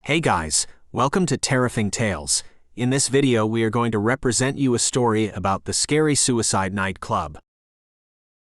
Hey guys, welcome to Terrifying Tales. In this video we are going to represent you a story about the scary suicide night club.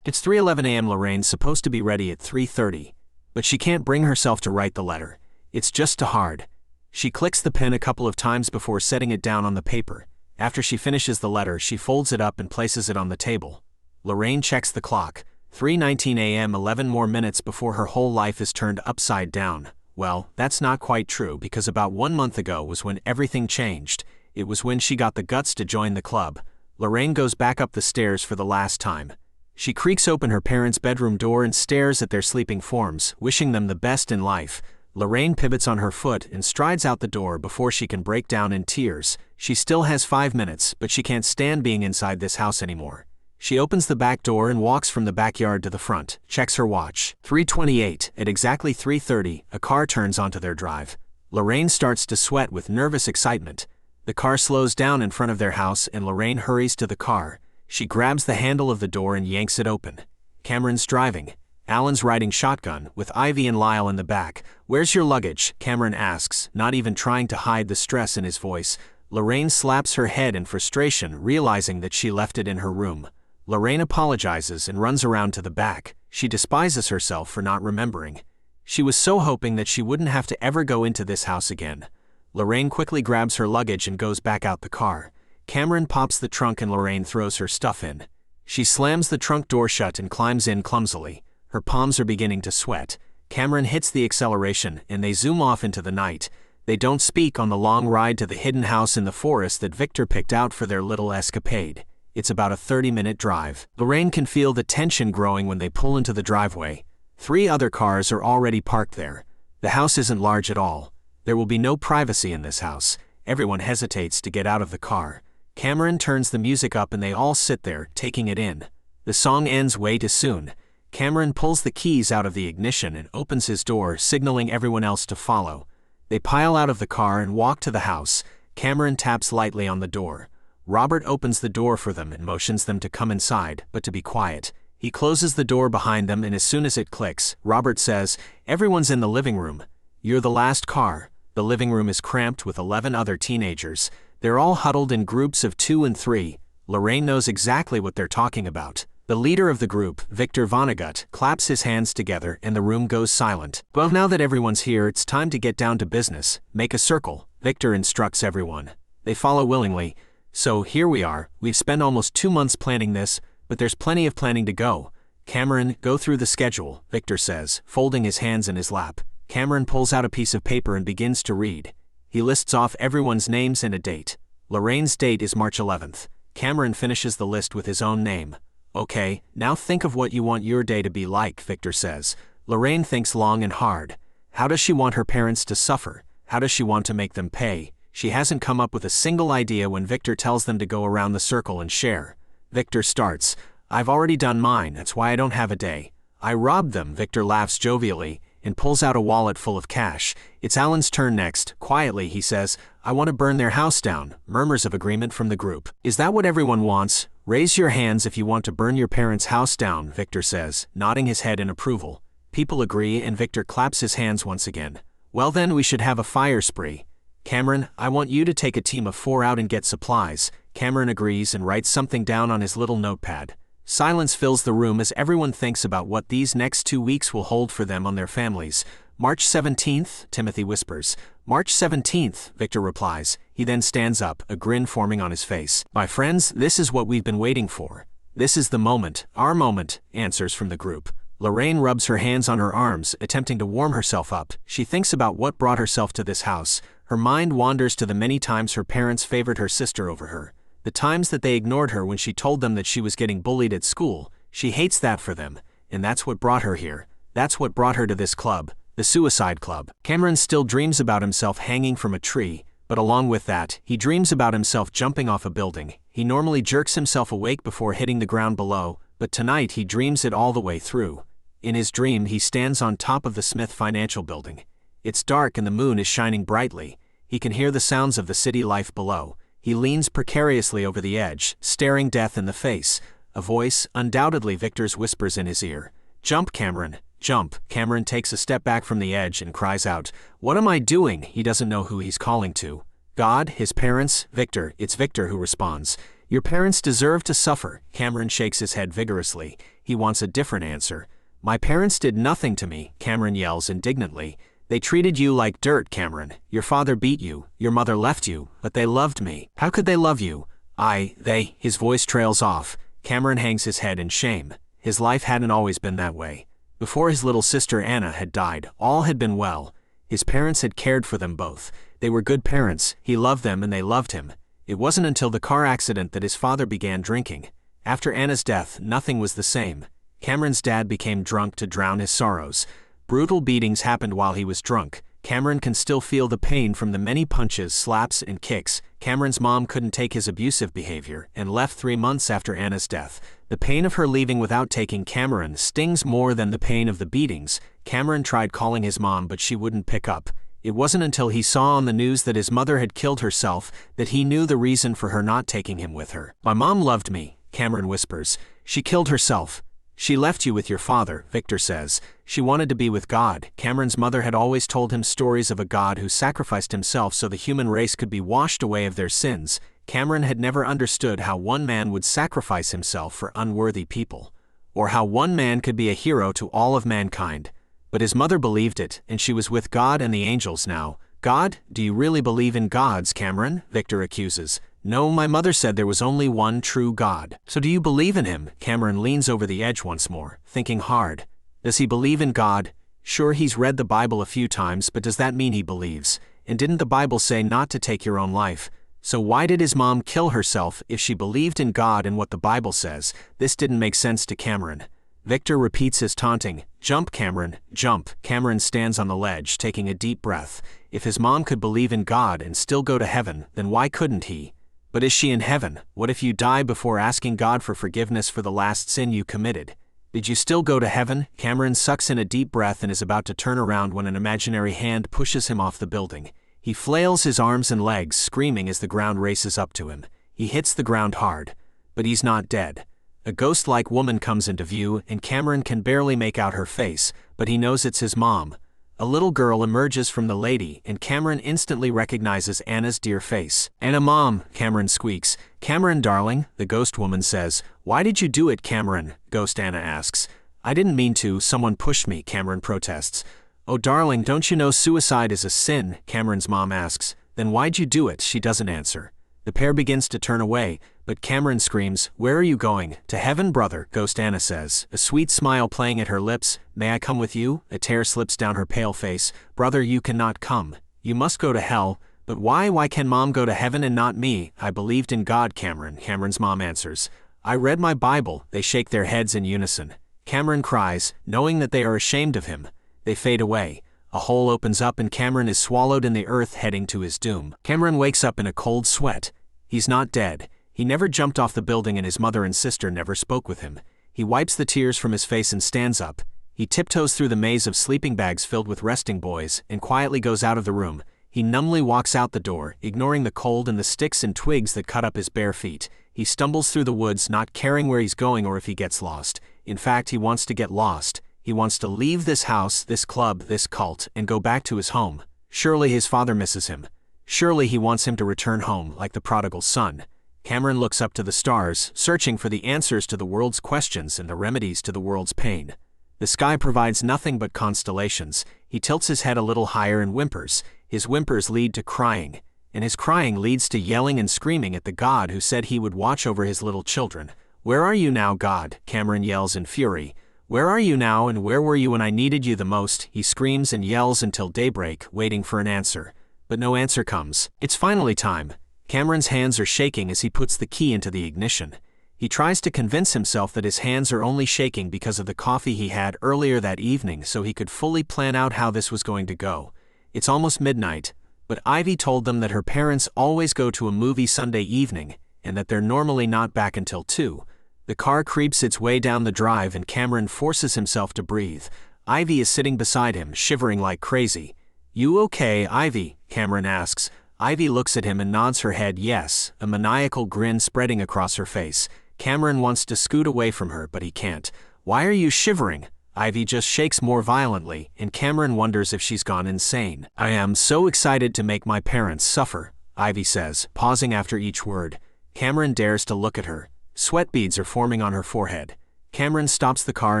It's 3:11 a.m. Lorraine's supposed to be ready at 3:30, but she can't bring herself to write the letter. It's just too hard. She clicks the pen a couple of times before setting it down on the paper. After she finishes the letter, she folds it up and places it on the table. Lorraine checks the clock. 3:19 a.m. 11 more minutes before her whole life is turned upside down. Well, that's not quite true because about 1 month ago was when everything changed. It was when she got the guts to join the club. Lorraine goes back up the stairs for the last time. She creaks open her parents' bedroom door and stares at their sleeping forms, wishing them the best in life. Lorraine pivots on her foot and strides out the door before she can break down in tears. She still has 5 minutes, but she can't stand being inside this house anymore. She opens the back door and walks from the backyard to the front, checks her watch. 3:28, at exactly 3:30, a car turns onto their drive. Lorraine starts to sweat with nervous excitement. The car slows down in front of their house and Lorraine hurries to the car. She grabs the handle of the door and yanks it open. Cameron's driving. Alan's riding shotgun, with Ivy and Lyle in the back. "Where's your luggage?" Cameron asks, not even trying to hide the stress in his voice. Lorraine slaps her head in frustration, realizing that she left it in her room. Lorraine apologizes and runs around to the back. She despises herself for not remembering. She was so hoping that she wouldn't have to ever go into this house again. Lorraine quickly grabs her luggage and goes back out the car. Cameron pops the trunk and Lorraine throws her stuff in. She slams the trunk door shut and climbs in clumsily. Her palms are beginning to sweat. Cameron hits the acceleration and they zoom off into the night. They don't speak on the long ride to the hidden house in the forest that Victor picked out for their little escapade. It's about a 30-minute drive. Lorraine can feel the tension growing when they pull into the driveway. 3 other cars are already parked there. The house isn't large at all. There will be no privacy in this house. Everyone hesitates to get out of the car. Cameron turns the music up and they all sit there, taking it in. The song ends way too soon. Cameron pulls the keys out of the ignition and opens his door, signaling everyone else to follow. They pile out of the car and walk to the house. Cameron taps lightly on the door. Robert opens the door for them and motions them to come inside, but to be quiet. He closes the door behind them and as soon as it clicks, Robert says, "Everyone's in the living room. You're the last car." The living room is cramped with 11 other teenagers. They're all huddled in groups of 2 and 3. Lorraine knows exactly what they're talking about. The leader of the group, Victor Vonnegut, claps his hands together and the room goes silent. "Well, now that everyone's here, it's time to get down to business. Make a circle," Victor instructs everyone. They follow willingly. "So here we are. We've spent almost 2 months planning this, but there's plenty of planning to go." "Cameron, go through the schedule," Victor says, folding his hands in his lap. Cameron pulls out a piece of paper and begins to read. He lists off everyone's names and a date. Lorraine's date is March 11th. Cameron finishes the list with his own name. "Okay, now think of what you want your day to be like," Victor says. Lorraine thinks long and hard. How does she want her parents to suffer? How does she want to make them pay? She hasn't come up with a single idea when Victor tells them to go around the circle and share. Victor starts. "I've already done mine, that's why I don't have a day." "I robbed them," Victor laughs jovially and pulls out a wallet full of cash. It's Alan's turn next. Quietly, he says, "I want to burn their house down." Murmurs of agreement from the group. "Is that what everyone wants? Raise your hands if you want to burn your parents' house down," Victor says, nodding his head in approval. People agree and Victor claps his hands once again. "Well then, we should have a fire spree. Cameron, I want you to take a team of 4 out and get supplies." Cameron agrees and writes something down on his little notepad. Silence fills the room as everyone thinks about what these next 2 weeks will hold for them on their families. "March 17th, Timothy whispers. "March 17th, Victor replies. He then stands up, a grin forming on his face. "My friends, this is what we've been waiting for. This is the moment, our moment," answers from the group. Lorraine rubs her hands on her arms, attempting to warm herself up. She thinks about what brought herself to this house. Her mind wanders to the many times her parents favored her sister over her. The times that they ignored her when she told them that she was getting bullied at school. She hates that for them, and that's what brought her here. That's what brought her to this club, the suicide club. Cameron still dreams about himself hanging from a tree, but along with that, he dreams about himself jumping off a building. He normally jerks himself awake before hitting the ground below, but tonight he dreams it all the way through. In his dream, he stands on top of the Smith Financial Building. It's dark and the moon is shining brightly. He can hear the sounds of the city life below. He leans precariously over the edge, staring death in the face. A voice, undoubtedly Victor's, whispers in his ear. "Jump, Cameron. jump. Cameron takes a step back from the edge and cries out, "What am I doing?" He doesn't know who he's calling to. God, his parents, Victor. It's Victor who responds. "Your parents deserve to suffer." Cameron shakes his head vigorously. He wants a different answer. "My parents did nothing to me," Cameron yells indignantly. "They treated you like dirt, Cameron. Your father beat you, your mother left you, but they loved me." "How could they love you?" They. His voice trails off. Cameron hangs his head in shame. His life hadn't always been that way. Before his little sister Anna had died, all had been well. His parents had cared for them both. They were good parents, he loved them and they loved him. It wasn't until the car accident that his father began drinking. After Anna's death, nothing was the same. Cameron's dad became drunk to drown his sorrows. Brutal beatings happened while he was drunk. Cameron can still feel the pain from the many punches, slaps, and kicks. Cameron's mom couldn't take his abusive behavior and left 3 months after Anna's death. The pain of her leaving without taking Cameron stings more than the pain of the beatings. Cameron tried calling his mom, but she wouldn't pick up. It wasn't until he saw on the news that his mother had killed herself that he knew the reason for her not taking him with her. "My mom loved me," Cameron whispers. "She killed herself." "She left you with your father," Victor says. "She wanted to be with God." Cameron's mother had always told him stories of a God who sacrificed himself so the human race could be washed away of their sins. Cameron had never understood how one man would sacrifice himself for unworthy people, or how one man could be a hero to all of mankind. But his mother believed it, and she was with God and the angels now. "God? Do you really believe in gods, Cameron?" Victor accuses. "No, my mother said there was only one true God." "So do you believe in him?" Cameron leans over the edge once more, thinking hard. Does he believe in God? Sure, he's read the Bible a few times, but does that mean he believes? And didn't the Bible say not to take your own life? So why did his mom kill herself if she believed in God and what the Bible says? This didn't make sense to Cameron. Victor repeats his taunting, "Jump, Cameron, jump." Cameron stands on the ledge, taking a deep breath. If his mom could believe in God and still go to heaven, then why couldn't he? But is she in heaven? What if you die before asking God for forgiveness for the last sin you committed? Did you still go to heaven? Cameron sucks in a deep breath and is about to turn around when an imaginary hand pushes him off the building. He flails his arms and legs, screaming as the ground races up to him. He hits the ground hard. But he's not dead. A ghost-like woman comes into view, and Cameron can barely make out her face, but he knows it's his mom. A little girl emerges from the lady, and Cameron instantly recognizes Anna's dear face. "Anna, Mom," Cameron squeaks. "Cameron, darling," the ghost woman says. "Why did you do it, Cameron?" Ghost Anna asks. "I didn't mean to, someone pushed me," Cameron protests. "Oh, darling, don't you know suicide is a sin?" Cameron's mom asks. "Then why'd you do it?" She doesn't answer. The pair begins to turn away, but Cameron screams, "Where are you going?" "To heaven, brother," Ghost Anna says, a sweet smile playing at her lips. "May I come with you?" A tear slips down her pale face. "Brother, you cannot come. You must go to hell." "But why? Why can Mom go to heaven and not me?" "I believed in God, Cameron," Cameron's mom answers. "I read my Bible." They shake their heads in unison. Cameron cries, knowing that they are ashamed of him. They fade away. A hole opens up and Cameron is swallowed in the earth, heading to his doom. Cameron wakes up in a cold sweat. He's not dead. He never jumped off the building and his mother and sister never spoke with him. He wipes the tears from his face and stands up. He tiptoes through the maze of sleeping bags filled with resting boys and quietly goes out of the room. He numbly walks out the door, ignoring the cold and the sticks and twigs that cut up his bare feet. He stumbles through the woods, not caring where he's going or if he gets lost. In fact, he wants to get lost. He wants to leave this house, this club, this cult, and go back to his home. Surely his father misses him. Surely he wants him to return home, like the prodigal son. Cameron looks up to the stars, searching for the answers to the world's questions and the remedies to the world's pain. The sky provides nothing but constellations. He tilts his head a little higher and whimpers. His whimpers lead to crying, and his crying leads to yelling and screaming at the God who said he would watch over his little children. "Where are you now, God?" Cameron yells in fury. "Where are you now, and where were you when I needed you the most?" He screams and yells until daybreak, waiting for an answer. But no answer comes. It's finally time. Cameron's hands are shaking as he puts the key into the ignition. He tries to convince himself that his hands are only shaking because of the coffee he had earlier that evening so he could fully plan out how this was going to go. It's almost midnight, but Ivy told them that her parents always go to a movie Sunday evening and that they're normally not back until 2. The car creeps its way down the drive and Cameron forces himself to breathe. Ivy is sitting beside him, shivering like crazy. "You okay, Ivy?" Cameron asks. Ivy looks at him and nods her head yes, a maniacal grin spreading across her face. Cameron wants to scoot away from her, but he can't. "Why are you shivering?" Ivy just shakes more violently, and Cameron wonders if she's gone insane. I am so excited to make my parents suffer, Ivy says, pausing after each word. Cameron dares to look at her. Sweat beads are forming on her forehead. Cameron stops the car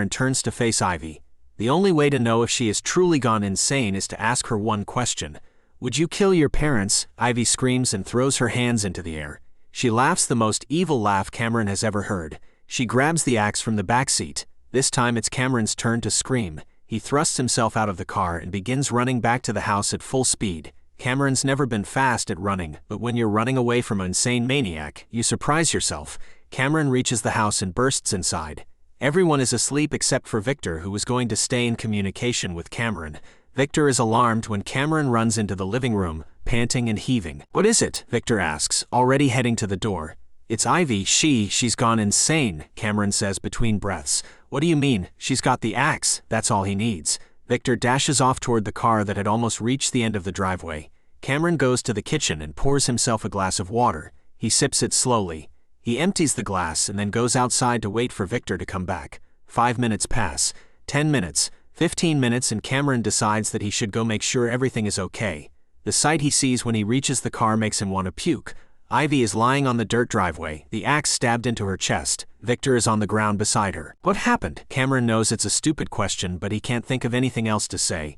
and turns to face Ivy. The only way to know if she has truly gone insane is to ask her one question. Would you kill your parents? Ivy screams and throws her hands into the air. She laughs the most evil laugh Cameron has ever heard. She grabs the axe from the back seat. This time it's Cameron's turn to scream. He thrusts himself out of the car and begins running back to the house at full speed. Cameron's never been fast at running, but when you're running away from an insane maniac, you surprise yourself. Cameron reaches the house and bursts inside. Everyone is asleep except for Victor, who was going to stay in communication with Cameron. Victor is alarmed when Cameron runs into the living room, panting and heaving. What is it? Victor asks, already heading to the door. It's Ivy. She's gone insane, Cameron says between breaths. What do you mean? She's got the axe. That's all he needs. Victor dashes off toward the car that had almost reached the end of the driveway. Cameron goes to the kitchen and pours himself a glass of water. He sips it slowly. He empties the glass and then goes outside to wait for Victor to come back. 5 minutes pass. 10 minutes. 15 minutes, and Cameron decides that he should go make sure everything is okay. The sight he sees when he reaches the car makes him want to puke. Ivy is lying on the dirt driveway, the axe stabbed into her chest. Victor is on the ground beside her. What happened? Cameron knows it's a stupid question, but he can't think of anything else to say.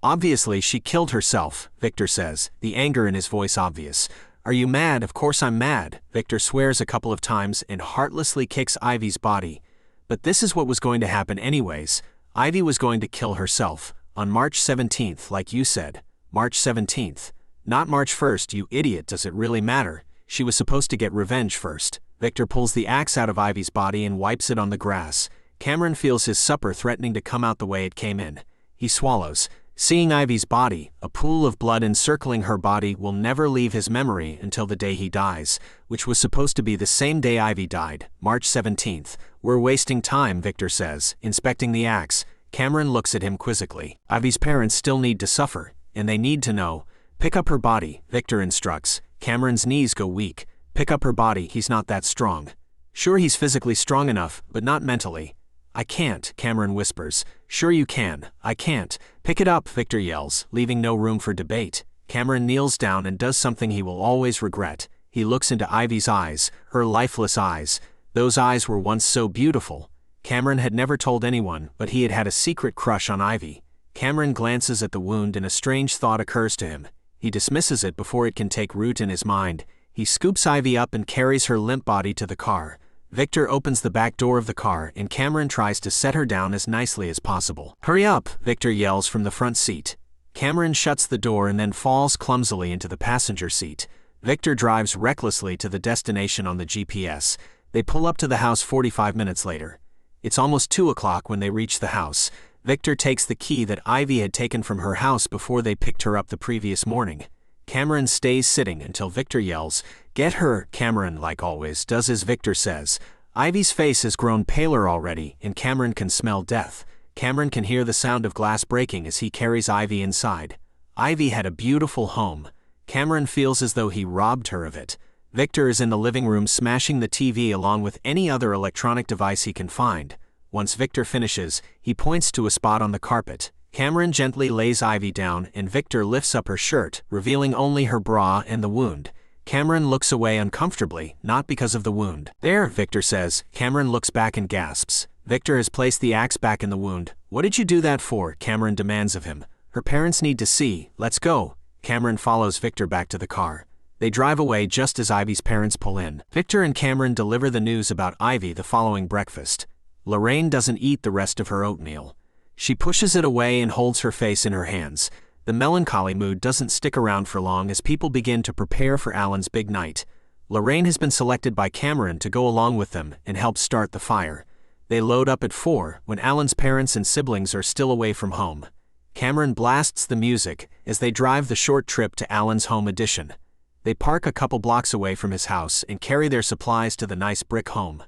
Obviously, she killed herself, Victor says, the anger in his voice obvious. Are you mad? Of course I'm mad. Victor swears a couple of times and heartlessly kicks Ivy's body. But this is what was going to happen anyways. Ivy was going to kill herself. On March 17th, like you said. March 17th. Not March 1st, you idiot. Does it really matter? She was supposed to get revenge first. Victor pulls the axe out of Ivy's body and wipes it on the grass. Cameron feels his supper threatening to come out the way it came in. He swallows. Seeing Ivy's body, a pool of blood encircling her body, will never leave his memory until the day he dies, which was supposed to be the same day Ivy died, March 17th. We're wasting time, Victor says, inspecting the axe. Cameron looks at him quizzically. Ivy's parents still need to suffer, and they need to know. Pick up her body, Victor instructs. Cameron's knees go weak. Pick up her body, he's not that strong. Sure, he's physically strong enough, but not mentally. I can't, Cameron whispers. Sure you can. I can't. Pick it up, Victor yells, leaving no room for debate. Cameron kneels down and does something he will always regret. He looks into Ivy's eyes, her lifeless eyes. Those eyes were once so beautiful. Cameron had never told anyone, but he had had a secret crush on Ivy. Cameron glances at the wound and a strange thought occurs to him. He dismisses it before it can take root in his mind. He scoops Ivy up and carries her limp body to the car. Victor opens the back door of the car and Cameron tries to set her down as nicely as possible. Hurry up, Victor yells from the front seat. Cameron shuts the door and then falls clumsily into the passenger seat. Victor drives recklessly to the destination on the GPS. They pull up to the house 45 minutes later. It's almost 2 o'clock when they reach the house. Victor takes the key that Ivy had taken from her house before they picked her up the previous morning. Cameron stays sitting until Victor yells, "Get her!" Cameron, like always, does as Victor says. Ivy's face has grown paler already, and Cameron can smell death. Cameron can hear the sound of glass breaking as he carries Ivy inside. Ivy had a beautiful home. Cameron feels as though he robbed her of it. Victor is in the living room smashing the TV along with any other electronic device he can find. Once Victor finishes, he points to a spot on the carpet. Cameron gently lays Ivy down and Victor lifts up her shirt, revealing only her bra and the wound. Cameron looks away uncomfortably, not because of the wound. "There," Victor says. Cameron looks back and gasps. Victor has placed the axe back in the wound. "What did you do that for?" Cameron demands of him. "Her parents need to see. Let's go." Cameron follows Victor back to the car. They drive away just as Ivy's parents pull in. Victor and Cameron deliver the news about Ivy the following breakfast. Lorraine doesn't eat the rest of her oatmeal. She pushes it away and holds her face in her hands. The melancholy mood doesn't stick around for long as people begin to prepare for Alan's big night. Lorraine has been selected by Cameron to go along with them and help start the fire. They load up at 4 when Alan's parents and siblings are still away from home. Cameron blasts the music as they drive the short trip to Alan's home addition. They park a couple blocks away from his house and carry their supplies to the nice brick home.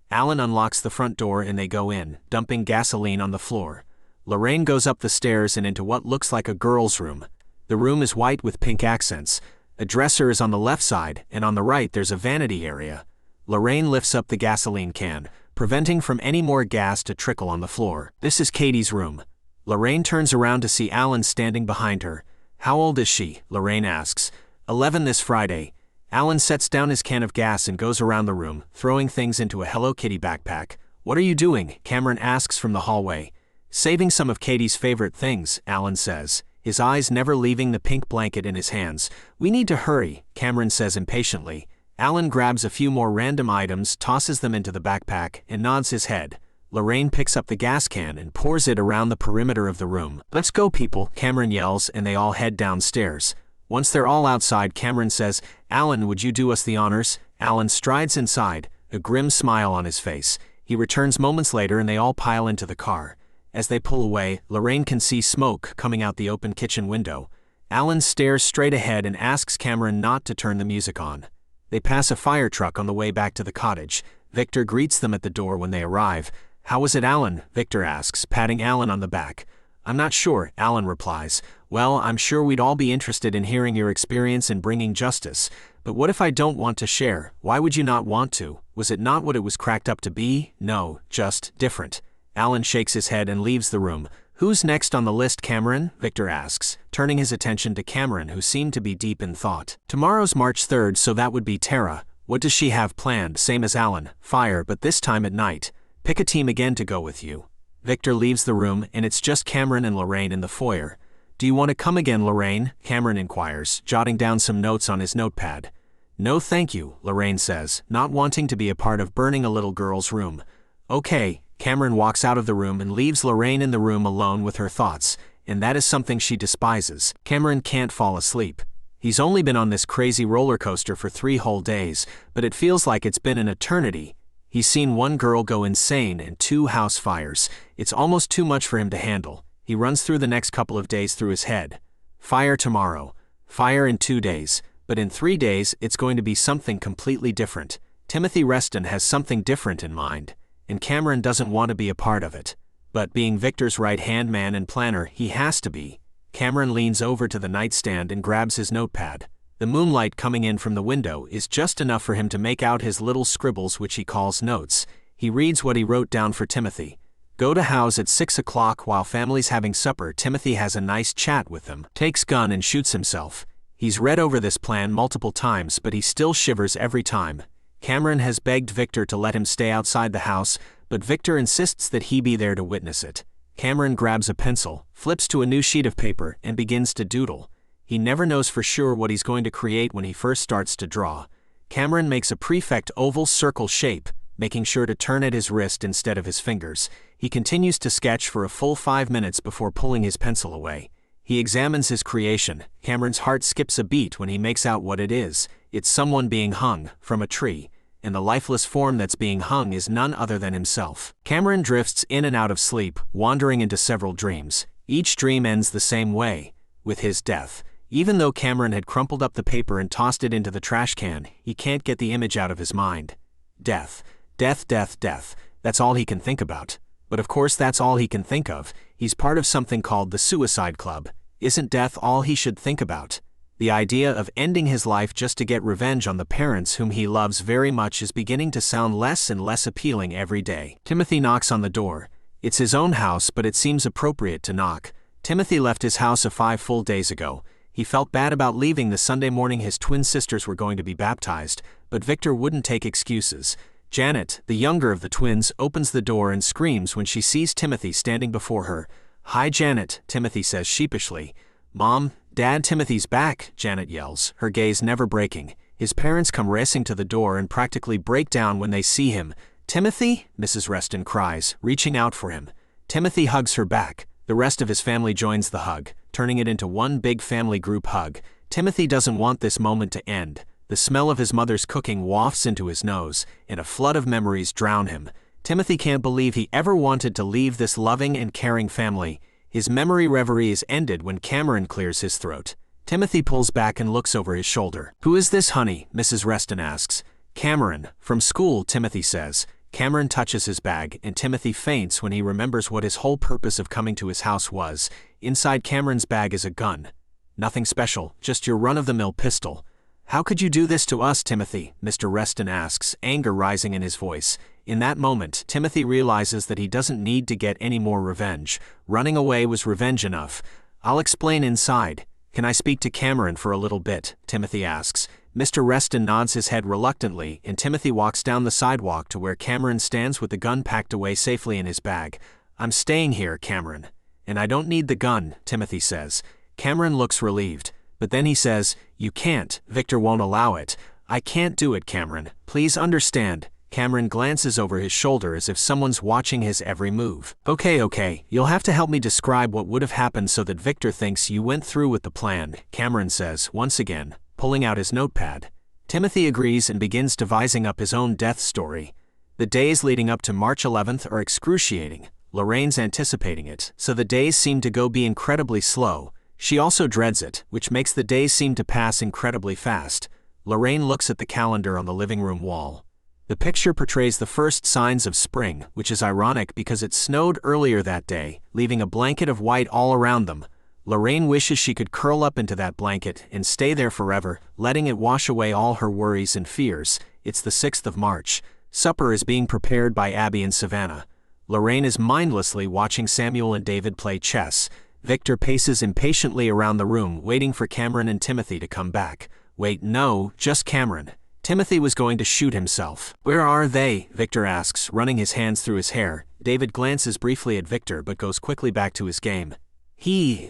Alan unlocks the front door and they go in, dumping gasoline on the floor. Lorraine goes up the stairs and into what looks like a girl's room. The room is white with pink accents. A dresser is on the left side, and on the right there's a vanity area. Lorraine lifts up the gasoline can, preventing from any more gas to trickle on the floor. This is Katie's room. Lorraine turns around to see Alan standing behind her. How old is she? Lorraine asks. 11 this Friday. Alan sets down his can of gas and goes around the room, throwing things into a Hello Kitty backpack. What are you doing? Cameron asks from the hallway. Saving some of Katie's favorite things, Alan says, his eyes never leaving the pink blanket in his hands. We need to hurry, Cameron says impatiently. Alan grabs a few more random items, tosses them into the backpack, and nods his head. Lorraine picks up the gas can and pours it around the perimeter of the room. Let's go, people, Cameron yells, and they all head downstairs. Once they're all outside, Cameron says, Alan, would you do us the honors? Alan strides inside, a grim smile on his face. He returns moments later and they all pile into the car. As they pull away, Lorraine can see smoke coming out the open kitchen window. Alan stares straight ahead and asks Cameron not to turn the music on. They pass a fire truck on the way back to the cottage. Victor greets them at the door when they arrive. How was it, Alan? Victor asks, patting Alan on the back. I'm not sure, Alan replies. Well, I'm sure we'd all be interested in hearing your experience in bringing justice. But what if I don't want to share? Why would you not want to? Was it not what it was cracked up to be? No, just different. Alan shakes his head and leaves the room. Who's next on the list, Cameron? Victor asks, turning his attention to Cameron, who seemed to be deep in thought. Tomorrow's March 3rd, so that would be Tara. What does she have planned? Same as Alan. Fire, but this time at night. Pick a team again to go with you. Victor leaves the room, and it's just Cameron and Lorraine in the foyer. Do you want to come again, Lorraine? Cameron inquires, jotting down some notes on his notepad. No thank you, Lorraine says, not wanting to be a part of burning a little girl's room. Okay. Cameron walks out of the room and leaves Lorraine in the room alone with her thoughts, and that is something she despises. Cameron can't fall asleep. He's only been on this crazy roller coaster for 3 whole days, but it feels like it's been an eternity. He's seen 1 girl go insane and 2 house fires. It's almost too much for him to handle. He runs through the next couple of days through his head. Fire tomorrow. Fire in 2 days. But in 3 days, it's going to be something completely different. Timothy Reston has something different in mind. And Cameron doesn't want to be a part of it. But being Victor's right-hand man and planner, he has to be. Cameron leans over to the nightstand and grabs his notepad. The moonlight coming in from the window is just enough for him to make out his little scribbles, which he calls notes. He reads what he wrote down for Timothy. Go to house at 6 o'clock while family's having supper. Timothy has a nice chat with them. Takes gun and shoots himself. He's read over this plan multiple times, but he still shivers every time. Cameron has begged Victor to let him stay outside the house, but Victor insists that he be there to witness it. Cameron grabs a pencil, flips to a new sheet of paper, and begins to doodle. He never knows for sure what he's going to create when he first starts to draw. Cameron makes a perfect oval circle shape, making sure to turn at his wrist instead of his fingers. He continues to sketch for a full 5 minutes before pulling his pencil away. He examines his creation. Cameron's heart skips a beat when he makes out what it is. It's someone being hung from a tree, and the lifeless form that's being hung is none other than himself. Cameron drifts in and out of sleep, wandering into several dreams. Each dream ends the same way, with his death. Even though Cameron had crumpled up the paper and tossed it into the trash can, he can't get the image out of his mind. Death. Death, death, death. That's all he can think about. But of course that's all he can think of. He's part of something called the Suicide Club. Isn't death all he should think about? The idea of ending his life just to get revenge on the parents whom he loves very much is beginning to sound less and less appealing every day. Timothy knocks on the door. It's his own house, but it seems appropriate to knock. Timothy left his house 5 full days ago. He felt bad about leaving the Sunday morning his twin sisters were going to be baptized, but Victor wouldn't take excuses. Janet, the younger of the twins, opens the door and screams when she sees Timothy standing before her. Hi, Janet, Timothy says sheepishly. Mom, Dad, Timothy's back, Janet yells, her gaze never breaking. His parents come racing to the door and practically break down when they see him. Timothy? Mrs. Reston cries, reaching out for him. Timothy hugs her back. The rest of his family joins the hug, turning it into one big family group hug. Timothy doesn't want this moment to end. The smell of his mother's cooking wafts into his nose, and a flood of memories drown him. Timothy can't believe he ever wanted to leave this loving and caring family. His memory reverie is ended when Cameron clears his throat. Timothy pulls back and looks over his shoulder. Who is this, honey? Mrs. Reston asks. Cameron, from school, Timothy says. Cameron touches his bag, and Timothy faints when he remembers what his whole purpose of coming to his house was. Inside Cameron's bag is a gun. Nothing special, just your run-of-the-mill pistol. How could you do this to us, Timothy? Mr. Reston asks, anger rising in his voice. In that moment, Timothy realizes that he doesn't need to get any more revenge. Running away was revenge enough. "I'll explain inside. Can I speak to Cameron for a little bit?" Timothy asks. Mr. Reston nods his head reluctantly, and Timothy walks down the sidewalk to where Cameron stands with the gun packed away safely in his bag. "I'm staying here, Cameron. And I don't need the gun," Timothy says. Cameron looks relieved. But then he says, "You can't. Victor won't allow it." "I can't do it, Cameron. Please understand." Cameron glances over his shoulder as if someone's watching his every move. Okay, you'll have to help me describe what would have happened so that Victor thinks you went through with the plan," Cameron says, once again, pulling out his notepad. Timothy agrees and begins devising up his own death story. The days leading up to March 11th are excruciating. Lorraine's anticipating it, so the days seem to be incredibly slow. She also dreads it, which makes the days seem to pass incredibly fast. Lorraine looks at the calendar on the living room wall. The picture portrays the first signs of spring, which is ironic because it snowed earlier that day, leaving a blanket of white all around them. Lorraine wishes she could curl up into that blanket and stay there forever, letting it wash away all her worries and fears. It's the 6th of March. Supper is being prepared by Abby and Savannah. Lorraine is mindlessly watching Samuel and David play chess. Victor paces impatiently around the room, waiting for Cameron and Timothy to come back. Wait, no, just Cameron. Timothy was going to shoot himself. "Where are they?" Victor asks, running his hands through his hair. David glances briefly at Victor but goes quickly back to his game.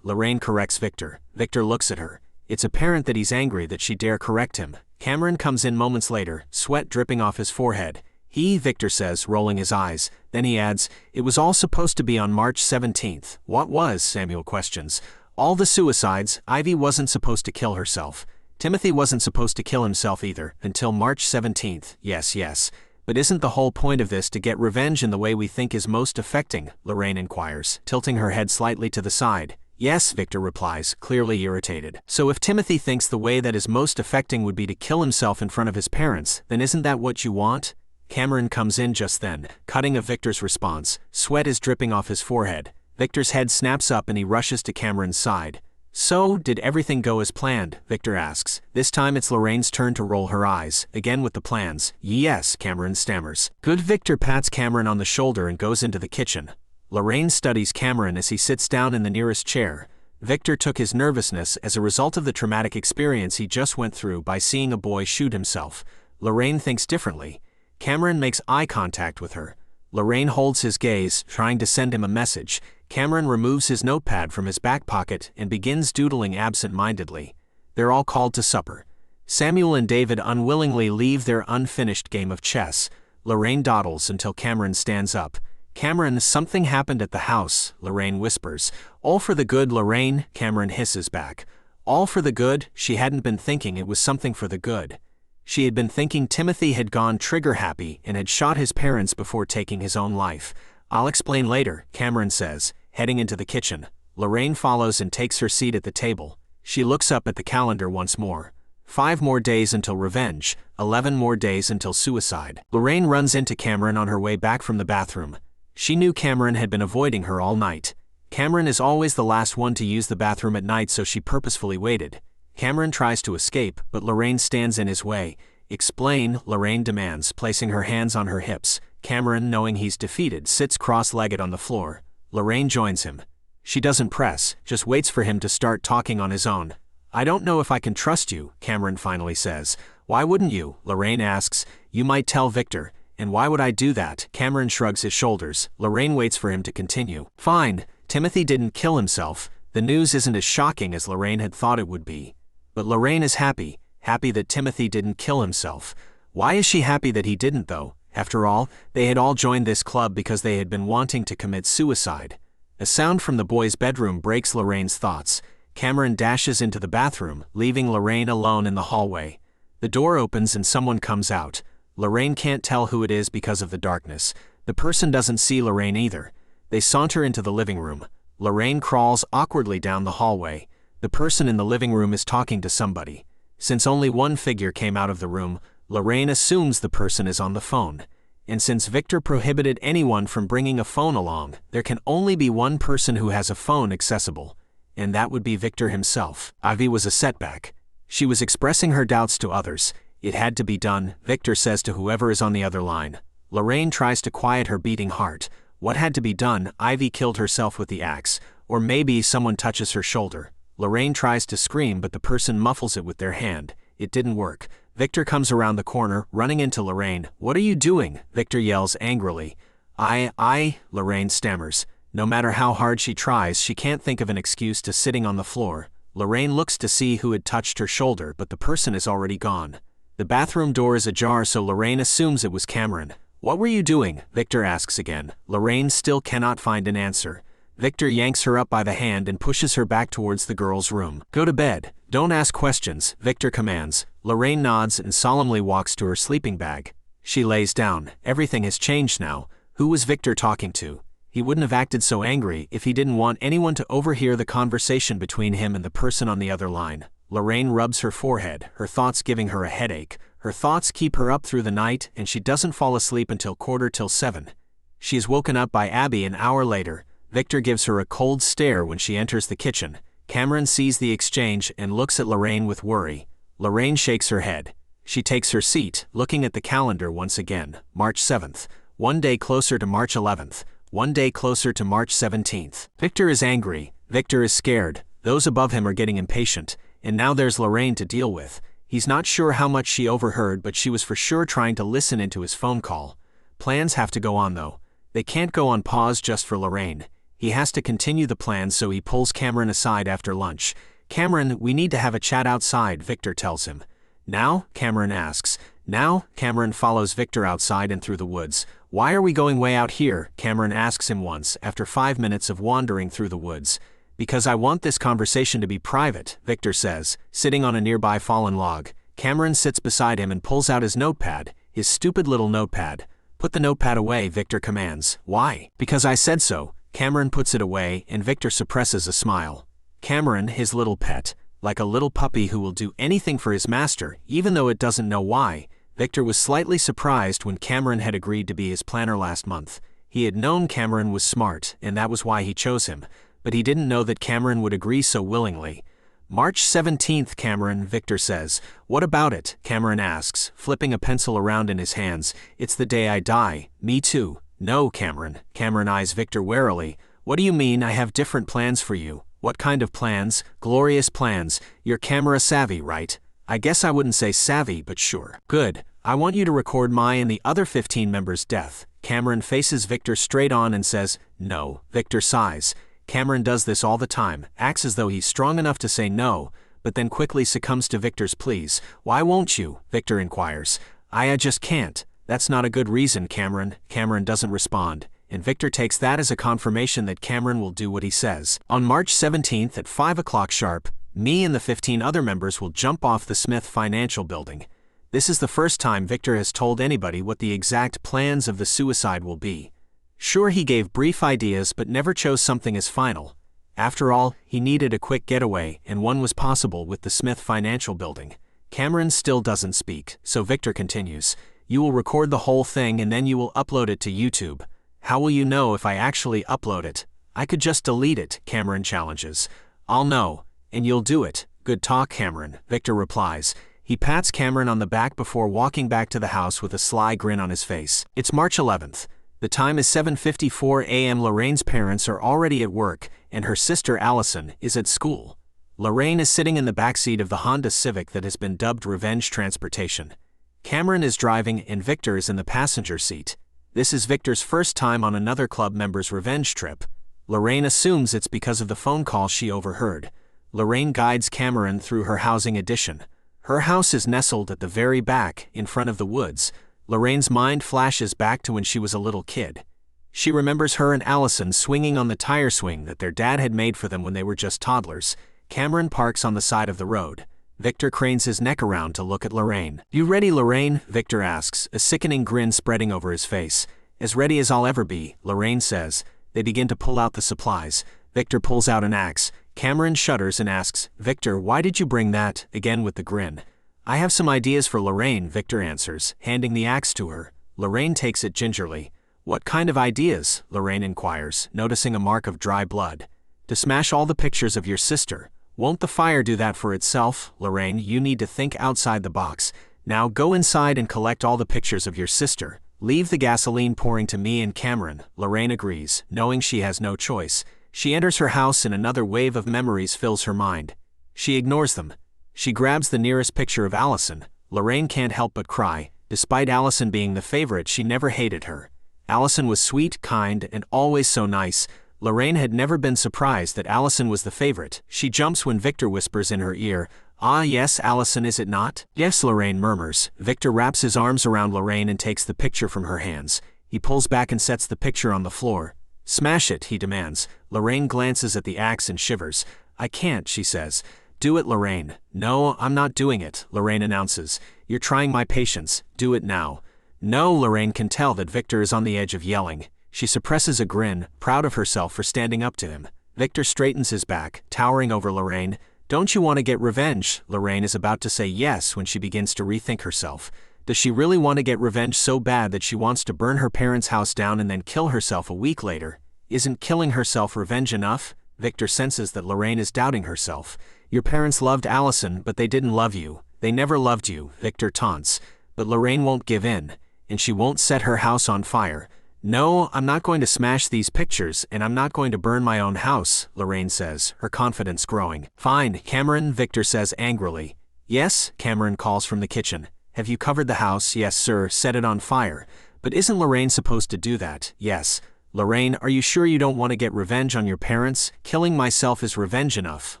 Lorraine corrects Victor. Victor looks at her. It's apparent that he's angry that she dare correct him. Cameron comes in moments later, sweat dripping off his forehead. Victor says, rolling his eyes. Then he adds, "It was all supposed to be on March 17th. "What was?" Samuel questions. "All the suicides. Ivy wasn't supposed to kill herself. Timothy wasn't supposed to kill himself either, until March 17th. Yes. But isn't the whole point of this to get revenge in the way we think is most affecting?" Lorraine inquires, tilting her head slightly to the side. "Yes," Victor replies, clearly irritated. "So if Timothy thinks the way that is most affecting would be to kill himself in front of his parents, then isn't that what you want?" Cameron comes in just then, cutting of Victor's response. Sweat is dripping off his forehead. Victor's head snaps up and he rushes to Cameron's side. "So, did everything go as planned?" Victor asks. This time it's Lorraine's turn to roll her eyes, again with the plans. "Yes," Cameron stammers. "Good." Victor pats Cameron on the shoulder and goes into the kitchen. Lorraine studies Cameron as he sits down in the nearest chair. Victor took his nervousness as a result of the traumatic experience he just went through by seeing a boy shoot himself. Lorraine thinks differently. Cameron makes eye contact with her. Lorraine holds his gaze, trying to send him a message. Cameron removes his notepad from his back pocket and begins doodling absent-mindedly. They're all called to supper. Samuel and David unwillingly leave their unfinished game of chess. Lorraine dawdles until Cameron stands up. "Cameron, something happened at the house," Lorraine whispers. "All for the good, Lorraine," Cameron hisses back. All for the good? She hadn't been thinking it was something for the good. She had been thinking Timothy had gone trigger-happy and had shot his parents before taking his own life. "I'll explain later," Cameron says, heading into the kitchen. Lorraine follows and takes her seat at the table. She looks up at the calendar once more. 5 more days until revenge, 11 more days until suicide. Lorraine runs into Cameron on her way back from the bathroom. She knew Cameron had been avoiding her all night. Cameron is always the last one to use the bathroom at night, so she purposefully waited. Cameron tries to escape, but Lorraine stands in his way. "Explain," Lorraine demands, placing her hands on her hips. Cameron, knowing he's defeated, sits cross-legged on the floor. Lorraine joins him. She doesn't press, just waits for him to start talking on his own. "I don't know if I can trust you," Cameron finally says. "Why wouldn't you?" Lorraine asks. "You might tell Victor." "And why would I do that?" Cameron shrugs his shoulders. Lorraine waits for him to continue. "Fine. Timothy didn't kill himself." The news isn't as shocking as Lorraine had thought it would be. But Lorraine is happy that Timothy didn't kill himself. Why is she happy that he didn't, though? After all, they had all joined this club because they had been wanting to commit suicide. A sound from the boys' bedroom breaks Lorraine's thoughts. Cameron dashes into the bathroom, leaving Lorraine alone in the hallway. The door opens and someone comes out. Lorraine can't tell who it is because of the darkness. The person doesn't see Lorraine either. They saunter into the living room. Lorraine crawls awkwardly down the hallway. The person in the living room is talking to somebody. Since only one figure came out of the room, Lorraine assumes the person is on the phone. And since Victor prohibited anyone from bringing a phone along, there can only be one person who has a phone accessible. And that would be Victor himself. Ivy was a setback. She was expressing her doubts to others. It had to be done, Victor says to whoever is on the other line. Lorraine tries to quiet her beating heart. What had to be done? Ivy killed herself with the axe. Or maybe someone touches her shoulder. Lorraine tries to scream, but the person muffles it with their hand. It didn't work. Victor comes around the corner, running into Lorraine. "What are you doing?" Victor yells angrily. Lorraine stammers. No matter how hard she tries, she can't think of an excuse to sitting on the floor. Lorraine looks to see who had touched her shoulder, but the person is already gone. The bathroom door is ajar, so Lorraine assumes it was Cameron. "What were you doing?" Victor asks again. Lorraine still cannot find an answer. Victor yanks her up by the hand and pushes her back towards the girl's room. "Go to bed. Don't ask questions," Victor commands. Lorraine nods and solemnly walks to her sleeping bag. She lays down. Everything has changed now. Who was Victor talking to? He wouldn't have acted so angry if he didn't want anyone to overhear the conversation between him and the person on the other line. Lorraine rubs her forehead, her thoughts giving her a headache. Her thoughts keep her up through the night, and she doesn't fall asleep until 7:15. She is woken up by Abby an hour later. Victor gives her a cold stare when she enters the kitchen. Cameron sees the exchange and looks at Lorraine with worry. Lorraine shakes her head. She takes her seat, looking at the calendar once again. March 7th. One day closer to March 11th. One day closer to March 17th. Victor is angry. Victor is scared. Those above him are getting impatient. And now there's Lorraine to deal with. He's not sure how much she overheard, but she was for sure trying to listen into his phone call. Plans have to go on though. They can't go on pause just for Lorraine. He has to continue the plans, so he pulls Cameron aside after lunch. "Cameron, we need to have a chat outside," Victor tells him. "Now?" Cameron asks. "Now?" Cameron follows Victor outside and through the woods. "Why are we going way out here?" Cameron asks him once, after 5 minutes of wandering through the woods. "Because I want this conversation to be private," Victor says, sitting on a nearby fallen log. Cameron sits beside him and pulls out his notepad, his stupid little notepad. "Put the notepad away," Victor commands. "Why?" "Because I said so." Cameron puts it away, and Victor suppresses a smile. Cameron, his little pet, like a little puppy who will do anything for his master, even though it doesn't know why. Victor was slightly surprised when Cameron had agreed to be his planner last month. He had known Cameron was smart, and that was why he chose him, but he didn't know that Cameron would agree so willingly. "March 17th, Cameron," Victor says. "What about it?" Cameron asks, flipping a pencil around in his hands. "It's the day I die." "Me too." "No, Cameron." Cameron eyes Victor warily. "What do you mean? I have different plans for you." "What kind of plans?" "Glorious plans. You're camera savvy, right?" "I guess I wouldn't say savvy, but sure." "Good. I want you to record my and the other 15 members' death." Cameron faces Victor straight on and says, "No." Victor sighs. Cameron does this all the time, acts as though he's strong enough to say no, but then quickly succumbs to Victor's pleas. "Why won't you?" Victor inquires. I just can't." "That's not a good reason, Cameron." Cameron doesn't respond, and Victor takes that as a confirmation that Cameron will do what he says. On March 17th at 5 o'clock sharp, me and the 15 other members will jump off the Smith Financial Building. This is the first time Victor has told anybody what the exact plans of the suicide will be. Sure, he gave brief ideas but never chose something as final. After all, he needed a quick getaway, and one was possible with the Smith Financial Building. Cameron still doesn't speak, so Victor continues. "You will record the whole thing and then you will upload it to YouTube. How will you know if I actually upload it?" "I could just delete it," Cameron challenges. "I'll know, and you'll do it." "Good talk, Cameron," Victor replies. He pats Cameron on the back before walking back to the house with a sly grin on his face. It's March 11th. The time is 7:54 a.m. Lorraine's parents are already at work, and her sister Allison is at school. Lorraine is sitting in the backseat of the Honda Civic that has been dubbed Revenge Transportation. Cameron is driving and Victor is in the passenger seat. This is Victor's first time on another club member's revenge trip. Lorraine assumes it's because of the phone call she overheard. Lorraine guides Cameron through her housing addition. Her house is nestled at the very back, in front of the woods. Lorraine's mind flashes back to when she was a little kid. She remembers her and Allison swinging on the tire swing that their dad had made for them when they were just toddlers. Cameron parks on the side of the road. Victor cranes his neck around to look at Lorraine. "You ready, Lorraine?" Victor asks, a sickening grin spreading over his face. "As ready as I'll ever be," Lorraine says. They begin to pull out the supplies. Victor pulls out an axe. Cameron shudders and asks, "Victor, why did you bring that?" again with the grin. "I have some ideas for Lorraine," Victor answers, handing the axe to her. Lorraine takes it gingerly. "What kind of ideas?" Lorraine inquires, noticing a mark of dry blood. "To smash all the pictures of your sister." "Won't the fire do that for itself?" "Lorraine, you need to think outside the box. Now go inside and collect all the pictures of your sister." Leave the gasoline pouring to me and Cameron, Lorraine agrees, knowing she has no choice. She enters her house and another wave of memories fills her mind. She ignores them. She grabs the nearest picture of Allison. Lorraine can't help but cry. Despite Allison being the favorite, she never hated her. Allison was sweet, kind, and always so nice. Lorraine had never been surprised that Allison was the favorite. She jumps when Victor whispers in her ear, "Ah yes, Allison, is it not?" "Yes," Lorraine murmurs. Victor wraps his arms around Lorraine and takes the picture from her hands. He pulls back and sets the picture on the floor. "Smash it," he demands. Lorraine glances at the axe and shivers. "I can't," she says. "Do it, Lorraine." "No, I'm not doing it," Lorraine announces. "You're trying my patience. Do it now." "No," Lorraine can tell that Victor is on the edge of yelling. She suppresses a grin, proud of herself for standing up to him. Victor straightens his back, towering over Lorraine. "Don't you want to get revenge?" Lorraine is about to say yes when she begins to rethink herself. Does she really want to get revenge so bad that she wants to burn her parents' house down and then kill herself a week later? Isn't killing herself revenge enough? Victor senses that Lorraine is doubting herself. "Your parents loved Allison, but they didn't love you. They never loved you," Victor taunts. But Lorraine won't give in, and she won't set her house on fire. "No, I'm not going to smash these pictures, and I'm not going to burn my own house," Lorraine says, her confidence growing. "Fine, Cameron," Victor says angrily. "Yes," Cameron calls from the kitchen. "Have you covered the house?" "Yes, sir." "Set it on fire." "But isn't Lorraine supposed to do that?" "Yes." "Lorraine, are you sure you don't want to get revenge on your parents?" "Killing myself is revenge enough,"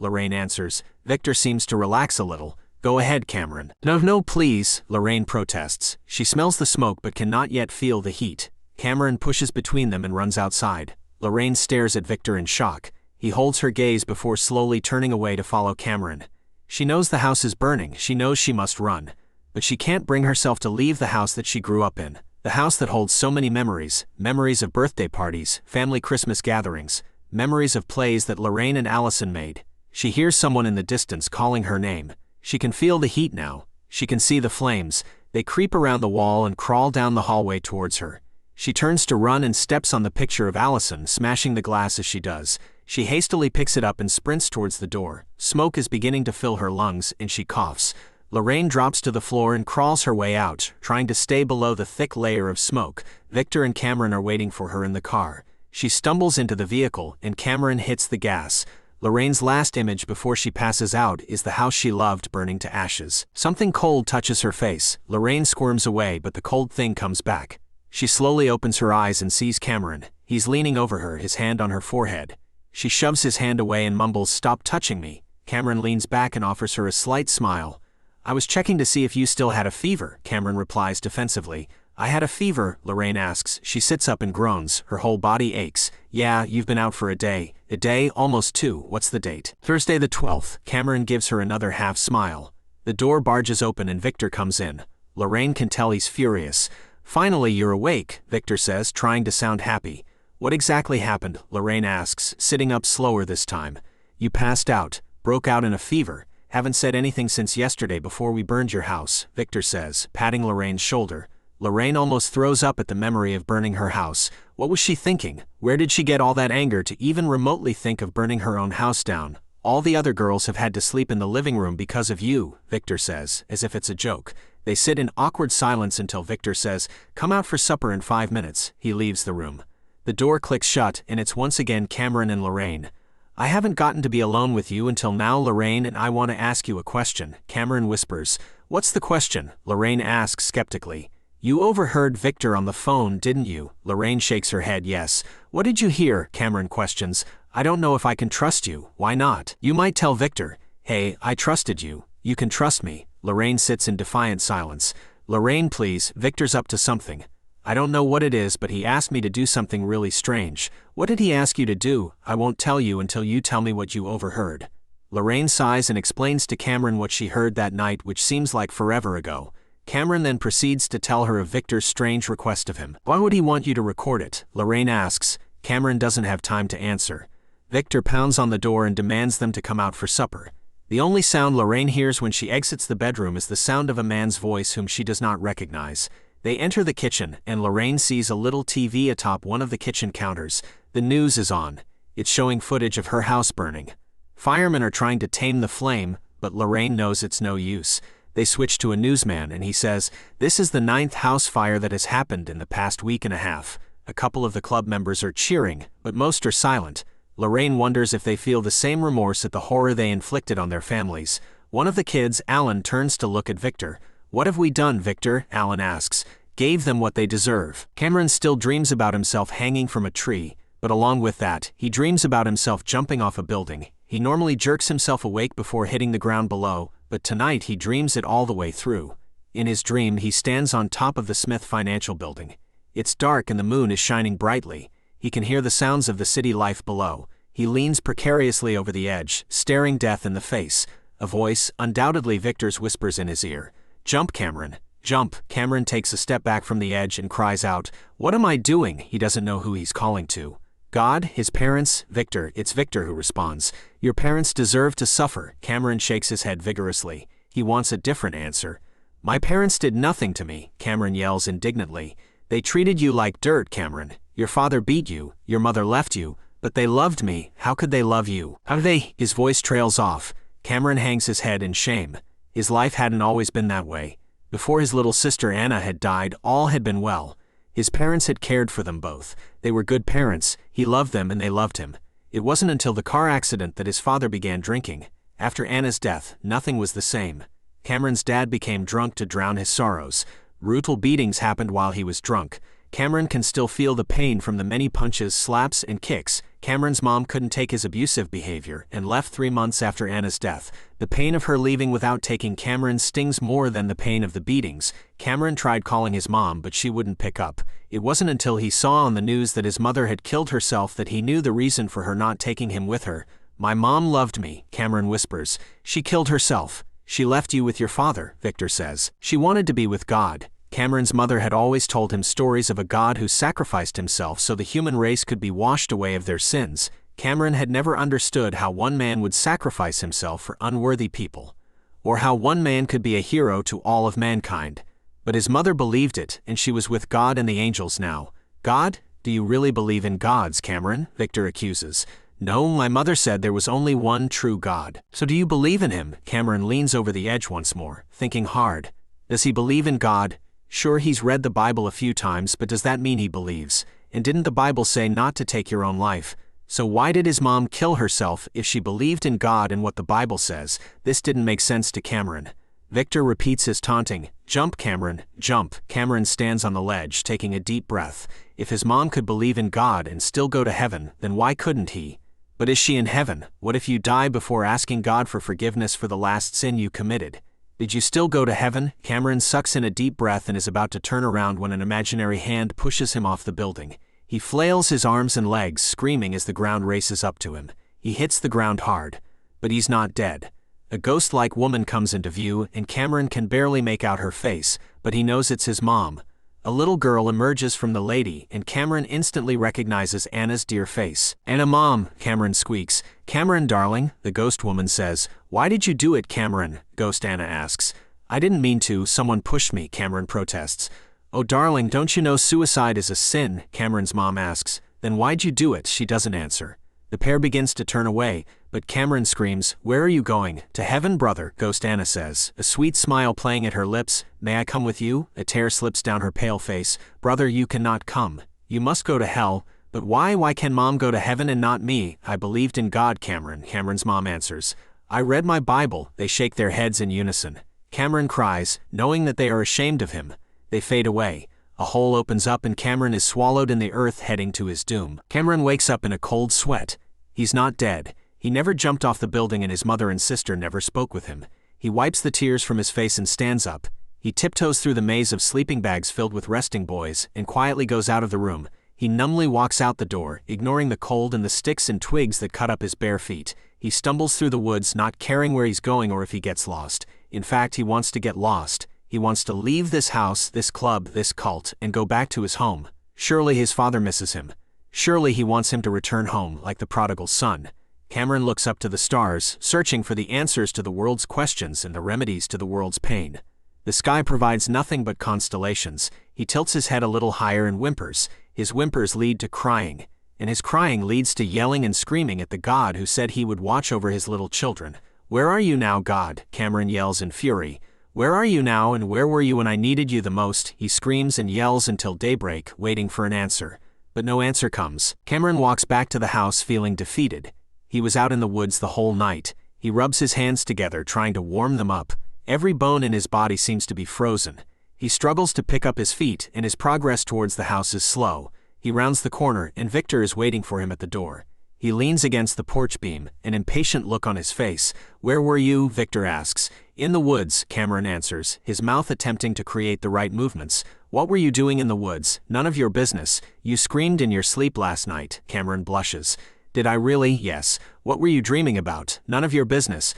Lorraine answers. Victor seems to relax a little. "Go ahead, Cameron." "No, please," Lorraine protests. She smells the smoke but cannot yet feel the heat. Cameron pushes between them and runs outside. Lorraine stares at Victor in shock. He holds her gaze before slowly turning away to follow Cameron. She knows the house is burning. She knows she must run. But she can't bring herself to leave the house that she grew up in. The house that holds so many memories. Memories of birthday parties, family Christmas gatherings. Memories of plays that Lorraine and Allison made. She hears someone in the distance calling her name. She can feel the heat now. She can see the flames. They creep around the wall and crawl down the hallway towards her. She turns to run and steps on the picture of Allison, smashing the glass as she does. She hastily picks it up and sprints towards the door. Smoke is beginning to fill her lungs, and she coughs. Lorraine drops to the floor and crawls her way out, trying to stay below the thick layer of smoke. Victor and Cameron are waiting for her in the car. She stumbles into the vehicle, and Cameron hits the gas. Lorraine's last image before she passes out is the house she loved burning to ashes. Something cold touches her face. Lorraine squirms away, but the cold thing comes back. She slowly opens her eyes and sees Cameron. He's leaning over her, his hand on her forehead. She shoves his hand away and mumbles, "Stop touching me." Cameron leans back and offers her a slight smile. "I was checking to see if you still had a fever," Cameron replies defensively. "I had a fever?" Lorraine asks. She sits up and groans. Her whole body aches. "Yeah, you've been out for a day." "A day? Almost two. What's the date?" "Thursday the 12th. Cameron gives her another half smile. The door barges open and Victor comes in. Lorraine can tell he's furious. "Finally, you're awake," Victor says, trying to sound happy. "What exactly happened?" Lorraine asks, sitting up slower this time. "You passed out. Broke out in a fever. Haven't said anything since yesterday before we burned your house," Victor says, patting Lorraine's shoulder. Lorraine almost throws up at the memory of burning her house. What was she thinking? Where did she get all that anger to even remotely think of burning her own house down? "All the other girls have had to sleep in the living room because of you," Victor says, as if it's a joke. They sit in awkward silence until Victor says, "Come out for supper in 5 minutes." He leaves the room. The door clicks shut, and it's once again Cameron and Lorraine. "I haven't gotten to be alone with you until now, Lorraine, and I want to ask you a question," Cameron whispers. "What's the question?" Lorraine asks skeptically. "You overheard Victor on the phone, didn't you?" Lorraine shakes her head yes. "What did you hear?" Cameron questions. "I don't know if I can trust you." "Why not?" "You might tell Victor." "Hey, I trusted you. You can trust me." Lorraine sits in defiant silence. "Lorraine, please, Victor's up to something. I don't know what it is, but he asked me to do something really strange." "What did he ask you to do?" "I won't tell you until you tell me what you overheard." Lorraine sighs and explains to Cameron what she heard that night, which seems like forever ago. Cameron then proceeds to tell her of Victor's strange request of him. "Why would he want you to record it?" Lorraine asks. Cameron doesn't have time to answer. Victor pounds on the door and demands them to come out for supper. The only sound Lorraine hears when she exits the bedroom is the sound of a man's voice whom she does not recognize. They enter the kitchen, and Lorraine sees a little TV atop one of the kitchen counters. The news is on. It's showing footage of her house burning. Firemen are trying to tame the flame, but Lorraine knows it's no use. They switch to a newsman and he says, "This is the 9th house fire that has happened in the past week and a half." A couple of the club members are cheering, but most are silent. Lorraine wonders if they feel the same remorse at the horror they inflicted on their families. One of the kids, Alan, turns to look at Victor. "What have we done, Victor?" Alan asks. "Gave them what they deserve." Cameron still dreams about himself hanging from a tree, but along with that, he dreams about himself jumping off a building. He normally jerks himself awake before hitting the ground below, but tonight he dreams it all the way through. In his dream, he stands on top of the Smith Financial Building. It's dark and the moon is shining brightly. He can hear the sounds of the city life below. He leans precariously over the edge, staring death in the face. A voice, undoubtedly Victor's, whispers in his ear, "Jump, Cameron, jump." Cameron takes a step back from the edge and cries out, "What am I doing?" He doesn't know who he's calling to. God? His parents? Victor. It's Victor who responds. "Your parents deserve to suffer." Cameron shakes his head vigorously. He wants a different answer. "My parents did nothing to me," Cameron yells indignantly. "They treated you like dirt, Cameron. Your father beat you, your mother left you, but they loved me. How could they love you? How did they?" His voice trails off. Cameron hangs his head in shame. His life hadn't always been that way. Before his little sister Anna had died, all had been well. His parents had cared for them both. They were good parents. He loved them and they loved him. It wasn't until the car accident that his father began drinking. After Anna's death, nothing was the same. Cameron's dad became drunk to drown his sorrows. Brutal beatings happened while he was drunk. Cameron can still feel the pain from the many punches, slaps, and kicks. Cameron's mom couldn't take his abusive behavior and left 3 months after Anna's death. The pain of her leaving without taking Cameron stings more than the pain of the beatings. Cameron tried calling his mom, but she wouldn't pick up. It wasn't until he saw on the news that his mother had killed herself that he knew the reason for her not taking him with her. "My mom loved me," Cameron whispers. "She killed herself. She left you with your father," Victor says. "She wanted to be with God." Cameron's mother had always told him stories of a God who sacrificed himself so the human race could be washed away of their sins. Cameron had never understood how one man would sacrifice himself for unworthy people, or how one man could be a hero to all of mankind. But his mother believed it, and she was with God and the angels now. "God? Do you really believe in gods, Cameron?" Victor accuses. "No, my mother said there was only one true God." "So do you believe in him?" Cameron leans over the edge once more, thinking hard. Does he believe in God? Sure, he's read the Bible a few times, but does that mean he believes? And didn't the Bible say not to take your own life? So why did his mom kill herself if she believed in God and what the Bible says? This didn't make sense to Cameron. Victor repeats his taunting, "Jump, Cameron, jump." Cameron stands on the ledge, taking a deep breath. If his mom could believe in God and still go to heaven, then why couldn't he? But is she in heaven? What if you die before asking God for forgiveness for the last sin you committed? Did you still go to heaven? Cameron sucks in a deep breath and is about to turn around when an imaginary hand pushes him off the building. He flails his arms and legs, screaming as the ground races up to him. He hits the ground hard. But he's not dead. A ghost-like woman comes into view, and Cameron can barely make out her face, but he knows it's his mom. A little girl emerges from the lady, and Cameron instantly recognizes Anna's dear face. "Anna, Mom," Cameron squeaks. "Cameron, darling," the ghost woman says. "Why did you do it, Cameron?" Ghost Anna asks. "I didn't mean to, someone pushed me," Cameron protests. "Oh, darling, don't you know suicide is a sin?" Cameron's mom asks. "Then why'd you do it?" She doesn't answer. The pair begins to turn away, but Cameron screams, "Where are you going?" "To heaven, brother," Ghost Anna says, a sweet smile playing at her lips. "May I come with you?" A tear slips down her pale face. "Brother, you cannot come. You must go to hell." "But why? Why can Mom go to heaven and not me?" "I believed in God, Cameron," Cameron's mom answers. "I read my Bible." They shake their heads in unison. Cameron cries, knowing that they are ashamed of him. They fade away. A hole opens up and Cameron is swallowed in the earth, heading to his doom. Cameron wakes up in a cold sweat. He's not dead. He never jumped off the building and his mother and sister never spoke with him. He wipes the tears from his face and stands up. He tiptoes through the maze of sleeping bags filled with resting boys and quietly goes out of the room. He numbly walks out the door, ignoring the cold and the sticks and twigs that cut up his bare feet. He stumbles through the woods, not caring where he's going or if he gets lost. In fact, he wants to get lost. He wants to leave this house, this club, this cult, and go back to his home. Surely his father misses him. Surely he wants him to return home, like the prodigal son. Cameron looks up to the stars, searching for the answers to the world's questions and the remedies to the world's pain. The sky provides nothing but constellations. He tilts his head a little higher and whimpers. His whimpers lead to crying, and his crying leads to yelling and screaming at the God who said he would watch over his little children. "Where are you now, God?" Cameron yells in fury. Where are you now and where were you when I needed you the most? He screams and yells until daybreak, waiting for an answer. But no answer comes. Cameron walks back to the house feeling defeated. He was out in the woods the whole night. He rubs his hands together trying to warm them up. Every bone in his body seems to be frozen. He struggles to pick up his feet and his progress towards the house is slow. He rounds the corner and Victor is waiting for him at the door. He leans against the porch beam, an impatient look on his face. Where were you? Victor asks. In the woods, Cameron answers, his mouth attempting to create the right movements. What were you doing in the woods? None of your business. You screamed in your sleep last night. Cameron blushes. Did I really? Yes. What were you dreaming about? None of your business.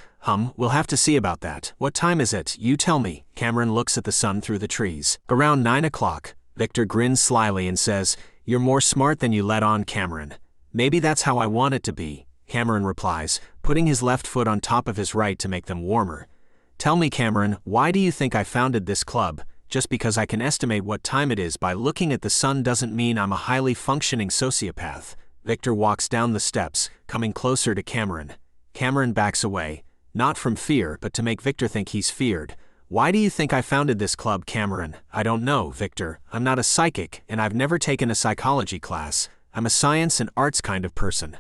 We'll have to see about that. What time is it? You tell me. Cameron looks at the sun through the trees. Around 9 o'clock. Victor grins slyly and says, You're more smart than you let on, Cameron. Maybe that's how I want it to be, Cameron replies, putting his left foot on top of his right to make them warmer. Tell me, Cameron, why do you think I founded this club? Just because I can estimate what time it is by looking at the sun doesn't mean I'm a highly functioning sociopath. Victor walks down the steps, coming closer to Cameron. Cameron backs away, not from fear but to make Victor think he's feared. Why do you think I founded this club, Cameron? I don't know, Victor. I'm not a psychic, and I've never taken a psychology class. I'm a science and arts kind of person.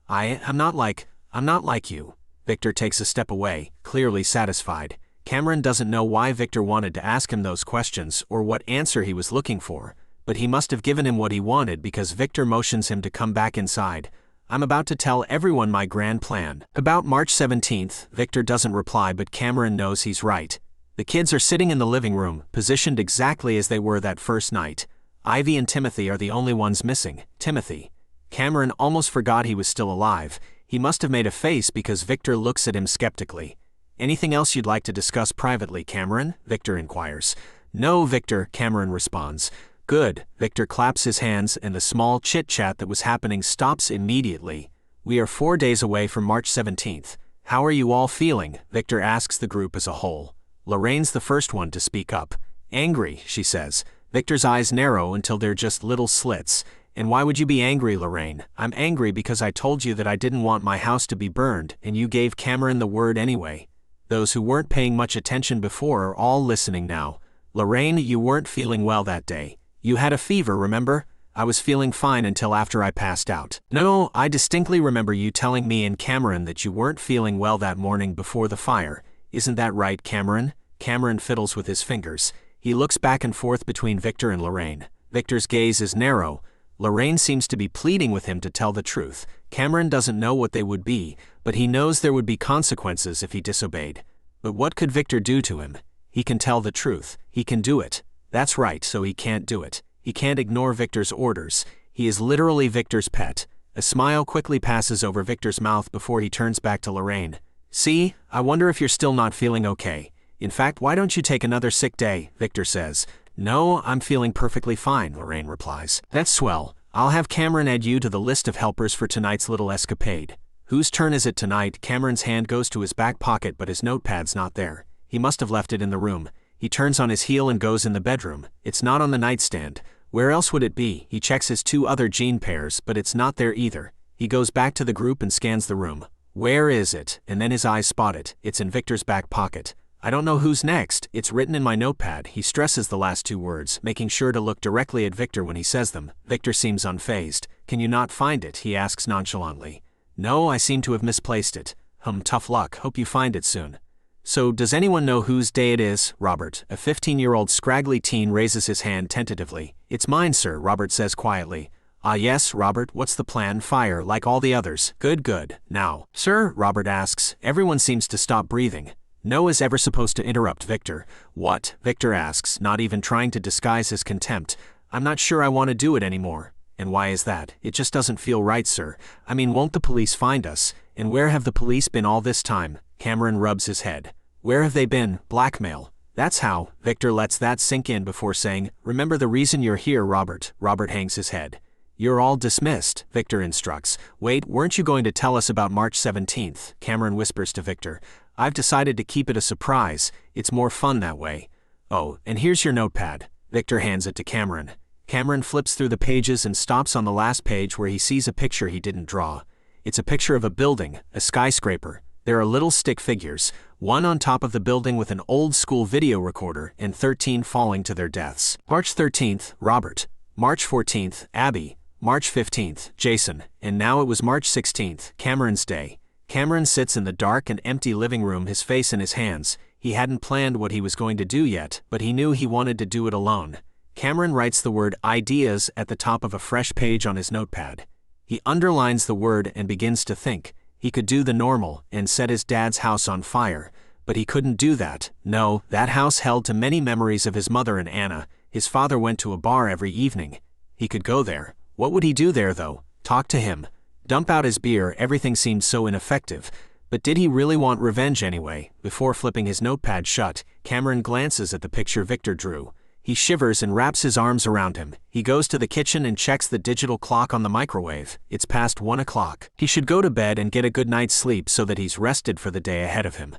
I'm not like you. Victor takes a step away, clearly satisfied. Cameron doesn't know why Victor wanted to ask him those questions or what answer he was looking for, but he must have given him what he wanted because Victor motions him to come back inside. I'm about to tell everyone my grand plan. About March 17th, Victor doesn't reply but Cameron knows he's right. The kids are sitting in the living room, positioned exactly as they were that first night. Ivy and Timothy are the only ones missing. Timothy. Cameron almost forgot he was still alive. He must have made a face because Victor looks at him skeptically. Anything else you'd like to discuss privately, Cameron? Victor inquires. No, Victor, Cameron responds. Good. Victor claps his hands and the small chit-chat that was happening stops immediately. We are 4 days away from March 17th. How are you all feeling? Victor asks the group as a whole. Lorraine's the first one to speak up. Angry, she says. Victor's eyes narrow until they're just little slits. And why would you be angry, Lorraine? I'm angry because I told you that I didn't want my house to be burned, and you gave Cameron the word anyway. Those who weren't paying much attention before are all listening now. Lorraine, you weren't feeling well that day. You had a fever, remember? I was feeling fine until after I passed out. No, I distinctly remember you telling me and Cameron that you weren't feeling well that morning before the fire. Isn't that right, Cameron? Cameron fiddles with his fingers. He looks back and forth between Victor and Lorraine. Victor's gaze is narrow. Lorraine seems to be pleading with him to tell the truth. Cameron doesn't know what they would be, but he knows there would be consequences if he disobeyed. But what could Victor do to him? He can tell the truth. He can do it. That's right, so he can't do it. He can't ignore Victor's orders. He is literally Victor's pet. A smile quickly passes over Victor's mouth before he turns back to Lorraine. See, I wonder if you're still not feeling okay. In fact, why don't you take another sick day? Victor says. No, I'm feeling perfectly fine, Lorraine replies. That's swell. I'll have Cameron add you to the list of helpers for tonight's little escapade. Whose turn is it tonight? Cameron's hand goes to his back pocket but his notepad's not there. He must have left it in the room. He turns on his heel and goes in the bedroom. It's not on the nightstand. Where else would it be? He checks his 2 other jean pairs, but it's not there either. He goes back to the group and scans the room. Where is it? And then his eyes spot it. It's in Victor's back pocket. I don't know who's next. It's written in my notepad. He stresses the last 2 words, making sure to look directly at Victor when he says them. Victor seems unfazed. Can you not find it? He asks nonchalantly. No, I seem to have misplaced it. Tough luck. Hope you find it soon. So, does anyone know whose day it is? Robert, a 15-year-old scraggly teen, raises his hand tentatively. It's mine, sir, Robert says quietly. Ah yes, Robert, what's the plan? Fire, like all the others. Good. Now, sir, Robert asks. Everyone seems to stop breathing. No one's ever supposed to interrupt Victor. What? Victor asks, not even trying to disguise his contempt. I'm not sure I want to do it anymore. And why is that? It just doesn't feel right, sir. I mean, won't the police find us? And where have the police been all this time? Cameron rubs his head. Where have they been? Blackmail. That's how. Victor lets that sink in before saying, remember the reason you're here, Robert. Robert hangs his head. You're all dismissed, Victor instructs. Wait, weren't you going to tell us about March 17th? Cameron whispers to Victor. I've decided to keep it a surprise. It's more fun that way. Oh, and here's your notepad. Victor hands it to Cameron. Cameron flips through the pages and stops on the last page where he sees a picture he didn't draw. It's a picture of a building, a skyscraper. There are little stick figures, one on top of the building with an old-school video recorder, and 13 falling to their deaths. March 13th, Robert. March 14th, Abby. March 15th, Jason. And now it was March 16th, Cameron's day. Cameron sits in the dark and empty living room, his face in his hands. He hadn't planned what he was going to do yet, but he knew he wanted to do it alone. Cameron writes the word ideas at the top of a fresh page on his notepad. He underlines the word and begins to think. He could do the normal and set his dad's house on fire, but he couldn't do that. No, that house held too many memories of his mother and Anna. His father went to a bar every evening. He could go there. What would he do there though? Talk to him. Dump out his beer. Everything seemed so ineffective. But did he really want revenge anyway? Before flipping his notepad shut, Cameron glances at the picture Victor drew. He shivers and wraps his arms around him. He goes to the kitchen and checks the digital clock on the microwave. It's past 1 o'clock. He should go to bed and get a good night's sleep so that he's rested for the day ahead of him.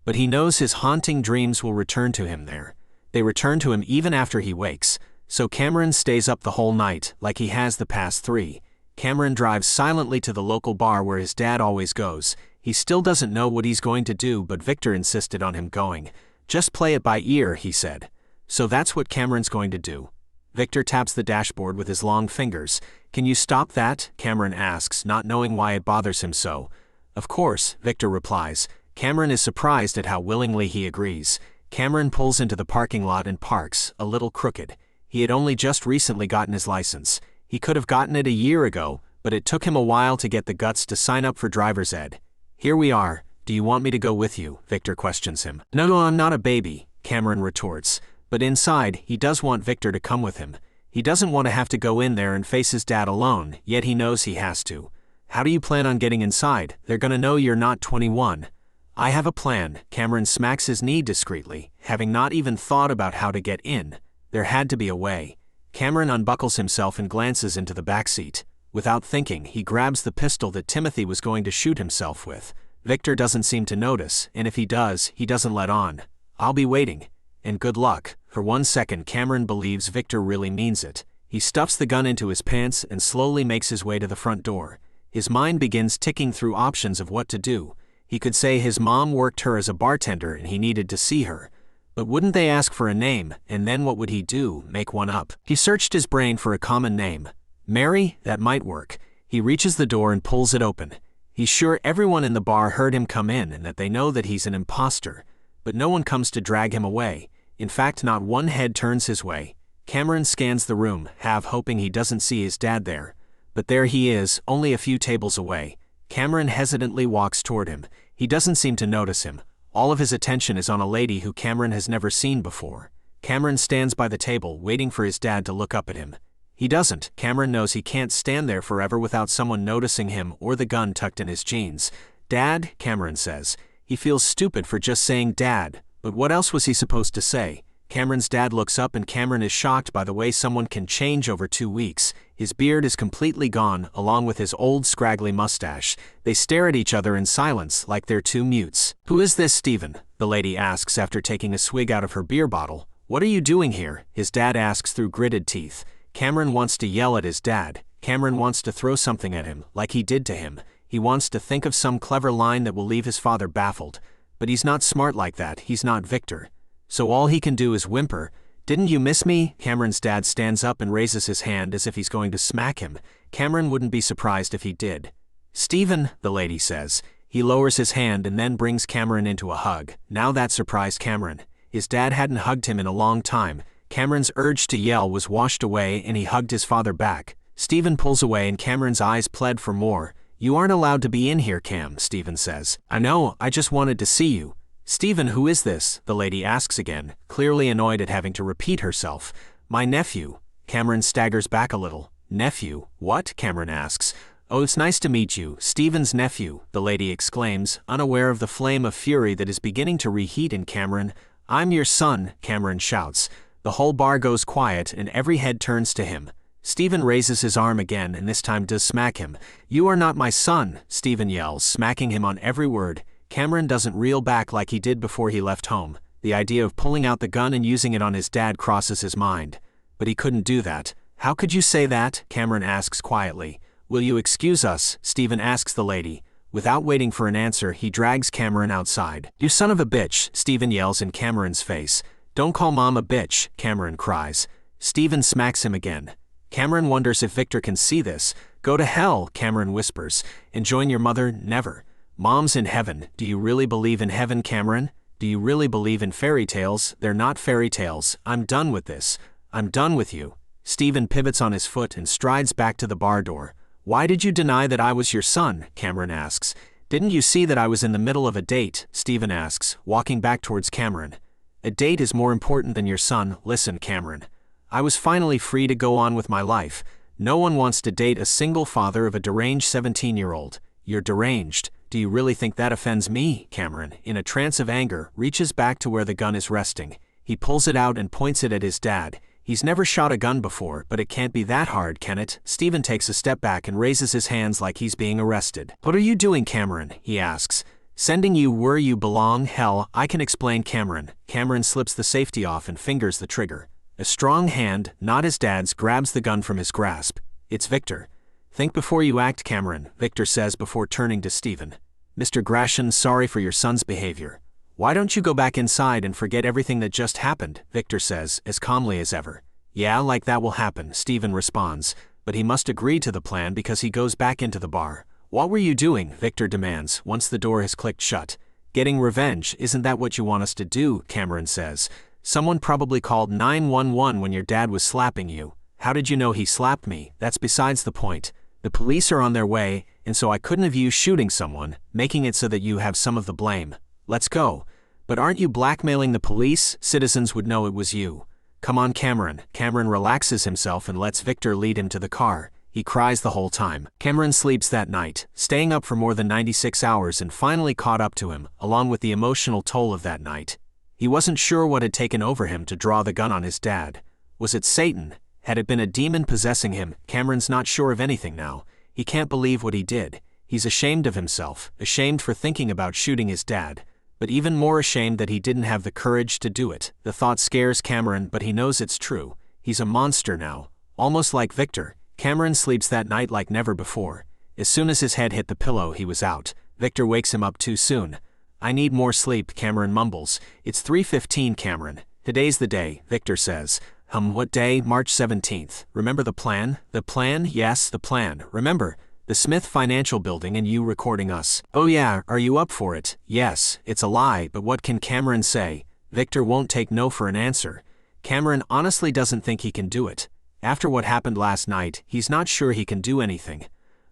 But he knows his haunting dreams will return to him there. They return to him even after he wakes. So Cameron stays up the whole night, like he has the past 3. Cameron drives silently to the local bar where his dad always goes. He still doesn't know what he's going to do, but Victor insisted on him going. Just play it by ear, he said. So that's what Cameron's going to do. Victor taps the dashboard with his long fingers. Can you stop that? Cameron asks, not knowing why it bothers him so. Of course, Victor replies. Cameron is surprised at how willingly he agrees. Cameron pulls into the parking lot and parks, a little crooked. He had only just recently gotten his license. He could have gotten it a year ago, but it took him a while to get the guts to sign up for driver's ed. Here we are. Do you want me to go with you? Victor questions him. No, I'm not a baby, Cameron retorts. But inside, he does want Victor to come with him. He doesn't want to have to go in there and face his dad alone, yet he knows he has to. How do you plan on getting inside? They're gonna know you're not 21. I have a plan. Cameron smacks his knee discreetly, having not even thought about how to get in. There had to be a way. Cameron unbuckles himself and glances into the back seat. Without thinking, he grabs the pistol that Timothy was going to shoot himself with. Victor doesn't seem to notice, and if he does, he doesn't let on. I'll be waiting. And good luck. For 1 second, Cameron believes Victor really means it. He stuffs the gun into his pants and slowly makes his way to the front door. His mind begins ticking through options of what to do. He could say his mom worked her as a bartender and he needed to see her. But wouldn't they ask for a name, and then what would he do? Make one up. He searched his brain for a common name. Mary? That might work. He reaches the door and pulls it open. He's sure everyone in the bar heard him come in and that they know that he's an imposter. But no one comes to drag him away. In fact, not one head turns his way. Cameron scans the room, half hoping he doesn't see his dad there. But there he is, only a few tables away. Cameron hesitantly walks toward him. He doesn't seem to notice him. All of his attention is on a lady who Cameron has never seen before. Cameron stands by the table, waiting for his dad to look up at him. He doesn't. Cameron knows he can't stand there forever without someone noticing him or the gun tucked in his jeans. Dad, Cameron says. He feels stupid for just saying dad. But what else was he supposed to say? Cameron's dad looks up and Cameron is shocked by the way someone can change over 2 weeks. His beard is completely gone, along with his old scraggly mustache. They stare at each other in silence, like they're two mutes. Who is this Stephen? The lady asks after taking a swig out of her beer bottle. What are you doing here? His dad asks through gritted teeth. Cameron wants to yell at his dad. Cameron wants to throw something at him, like he did to him. He wants to think of some clever line that will leave his father baffled. But he's not smart like that. He's not Victor. So all he can do is whimper. Didn't you miss me? Cameron's dad stands up and raises his hand as if he's going to smack him. Cameron wouldn't be surprised if he did. Stephen, the lady says. He lowers his hand and then brings Cameron into a hug. Now that surprised Cameron. His dad hadn't hugged him in a long time. Cameron's urge to yell was washed away and he hugged his father back. Stephen pulls away and Cameron's eyes plead for more. You aren't allowed to be in here, Cam, Stephen says. I know, I just wanted to see you. Stephen, who is this? The lady asks again, clearly annoyed at having to repeat herself. My nephew. Cameron staggers back a little. Nephew? What? Cameron asks. Oh, it's nice to meet you, Stephen's nephew, the lady exclaims, unaware of the flame of fury that is beginning to reheat in Cameron. I'm your son, Cameron shouts. The whole bar goes quiet and every head turns to him. Stephen raises his arm again and this time does smack him. You are not my son, Stephen yells, smacking him on every word. Cameron doesn't reel back like he did before he left home. The idea of pulling out the gun and using it on his dad crosses his mind. But he couldn't do that. How could you say that? Cameron asks quietly. Will you excuse us? Stephen asks the lady. Without waiting for an answer, he drags Cameron outside. "You son of a bitch," Steven yells in Cameron's face. "Don't call Mom a bitch," Cameron cries. Steven smacks him again. Cameron wonders if Victor can see this. "Go to hell," Cameron whispers, "and join your mother, never. Mom's in heaven." "Do you really believe in heaven, Cameron? Do you really believe in fairy tales?" "They're not fairy tales. I'm done with this. I'm done with you." Steven pivots on his foot and strides back to the bar door. "Why did you deny that I was your son?" Cameron asks. "Didn't you see that I was in the middle of a date?" Steven asks, walking back towards Cameron. "A date is more important than your son." "Listen, Cameron. I was finally free to go on with my life. No one wants to date a single father of a deranged 17-year-old. You're deranged. Do you really think that offends me?" Cameron, in a trance of anger, reaches back to where the gun is resting. He pulls it out and points it at his dad. He's never shot a gun before, but it can't be that hard, can it? Steven takes a step back and raises his hands like he's being arrested. "What are you doing, Cameron?" he asks. "Sending you where you belong." "Hell, I can explain, Cameron." Cameron slips the safety off and fingers the trigger. A strong hand, not his dad's, grabs the gun from his grasp. It's Victor. "Think before you act, Cameron," Victor says before turning to Steven. "Mr. Gratian, sorry for your son's behavior. Why don't you go back inside and forget everything that just happened?" Victor says, as calmly as ever. "Yeah, like that will happen," Steven responds, but he must agree to the plan because he goes back into the bar. "What were you doing?" Victor demands, once the door has clicked shut. "Getting revenge, isn't that what you want us to do?" Cameron says. "Someone probably called 911 when your dad was slapping you." "How did you know he slapped me?" "That's besides the point. The police are on their way, and so I couldn't have you shooting someone, making it so that you have some of the blame. Let's go." "But aren't you blackmailing the police? Citizens would know it was you." "Come on, Cameron." Cameron relaxes himself and lets Victor lead him to the car. He cries the whole time. Cameron sleeps that night, staying up for more than 96 hours and finally caught up to him, along with the emotional toll of that night. He wasn't sure what had taken over him to draw the gun on his dad. Was it Satan? Had it been a demon possessing him? Cameron's not sure of anything now. He can't believe what he did. He's ashamed of himself, ashamed for thinking about shooting his dad, but even more ashamed that he didn't have the courage to do it. The thought scares Cameron, but he knows it's true. He's a monster now, almost like Victor. Cameron sleeps that night like never before. As soon as his head hit the pillow, he was out. Victor wakes him up too soon. "I need more sleep," Cameron mumbles. "It's 3:15, Cameron. Today's the day," Victor says. What day?" "March 17th. Remember the plan?" "The plan?" "Yes, the plan. Remember? The Smith Financial Building and you recording us." "Oh yeah, are you up for it?" "Yes." It's a lie, but what can Cameron say? Victor won't take no for an answer. Cameron honestly doesn't think he can do it. After what happened last night, he's not sure he can do anything.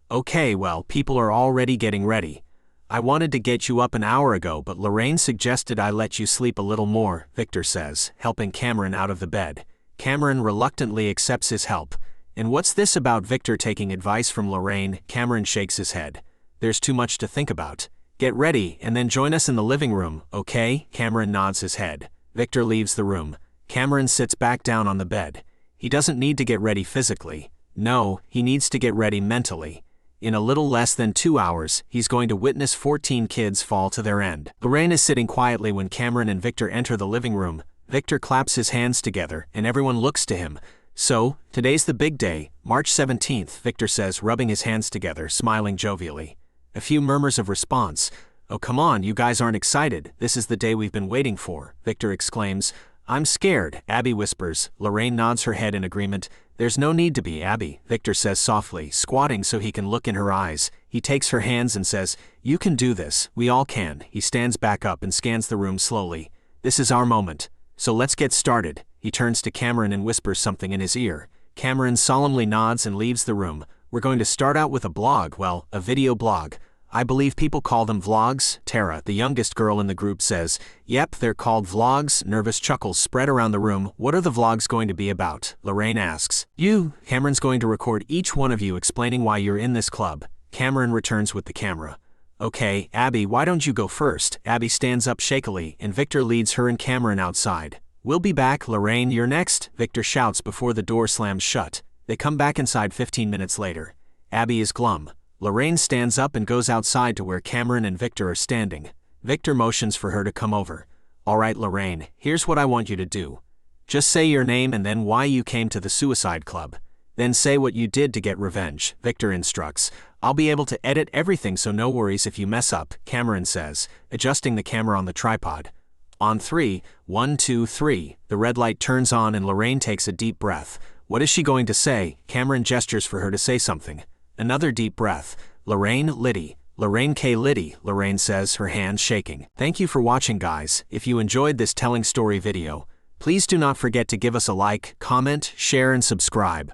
"Okay, well, people are already getting ready. I wanted to get you up an hour ago, but Lorraine suggested I let you sleep a little more," Victor says, helping Cameron out of the bed. Cameron reluctantly accepts his help. "And what's this about Victor taking advice from Lorraine?" Cameron shakes his head. "There's too much to think about. Get ready and then join us in the living room, okay?" Cameron nods his head. Victor leaves the room. Cameron sits back down on the bed. He doesn't need to get ready physically. No, he needs to get ready mentally. In a little less than 2 hours, he's going to witness 14 kids fall to their end. Lorraine is sitting quietly when Cameron and Victor enter the living room. Victor claps his hands together, and everyone looks to him. "So, today's the big day, March 17th, Victor says, rubbing his hands together, smiling jovially. A few murmurs of response. "Oh come on, you guys aren't excited. This is the day we've been waiting for," Victor exclaims. "I'm scared," Abby whispers. Lorraine nods her head in agreement. "There's no need to be, Abby," Victor says softly, squatting so he can look in her eyes. He takes her hands and says, "You can do this. We all can." He stands back up and scans the room slowly. "This is our moment. So let's get started." He turns to Cameron and whispers something in his ear. Cameron solemnly nods and leaves the room. "We're going to start out with a blog, well, a video blog. I believe people call them vlogs." Tara, the youngest girl in the group, says, "Yep, they're called vlogs." Nervous chuckles spread around the room. "What are the vlogs going to be about?" Lorraine asks. "You." Cameron's going to record each one of you explaining why you're in this club. Cameron returns with the camera. "Okay, Abby, why don't you go first?" Abby stands up shakily, and Victor leads her and Cameron outside. "We'll be back, Lorraine, you're next," Victor shouts before the door slams shut. They come back inside 15 minutes later. Abby is glum. Lorraine stands up and goes outside to where Cameron and Victor are standing. Victor motions for her to come over. "All right, Lorraine, here's what I want you to do. Just say your name and then why you came to the suicide club. Then say what you did to get revenge," Victor instructs. I'll be able to edit everything, so no worries if you mess up, Cameron says, adjusting the camera on the tripod. On 3, 1, 2, 3, the red light turns on and Lorraine takes a deep breath. What is she going to say? Cameron gestures for her to say something. Another deep breath. Lorraine, Liddy. Lorraine K. Liddy, Lorraine says, her hands shaking. Thank you for watching, guys. If you enjoyed this telling story video, please do not forget to give us a like, comment, share, and subscribe.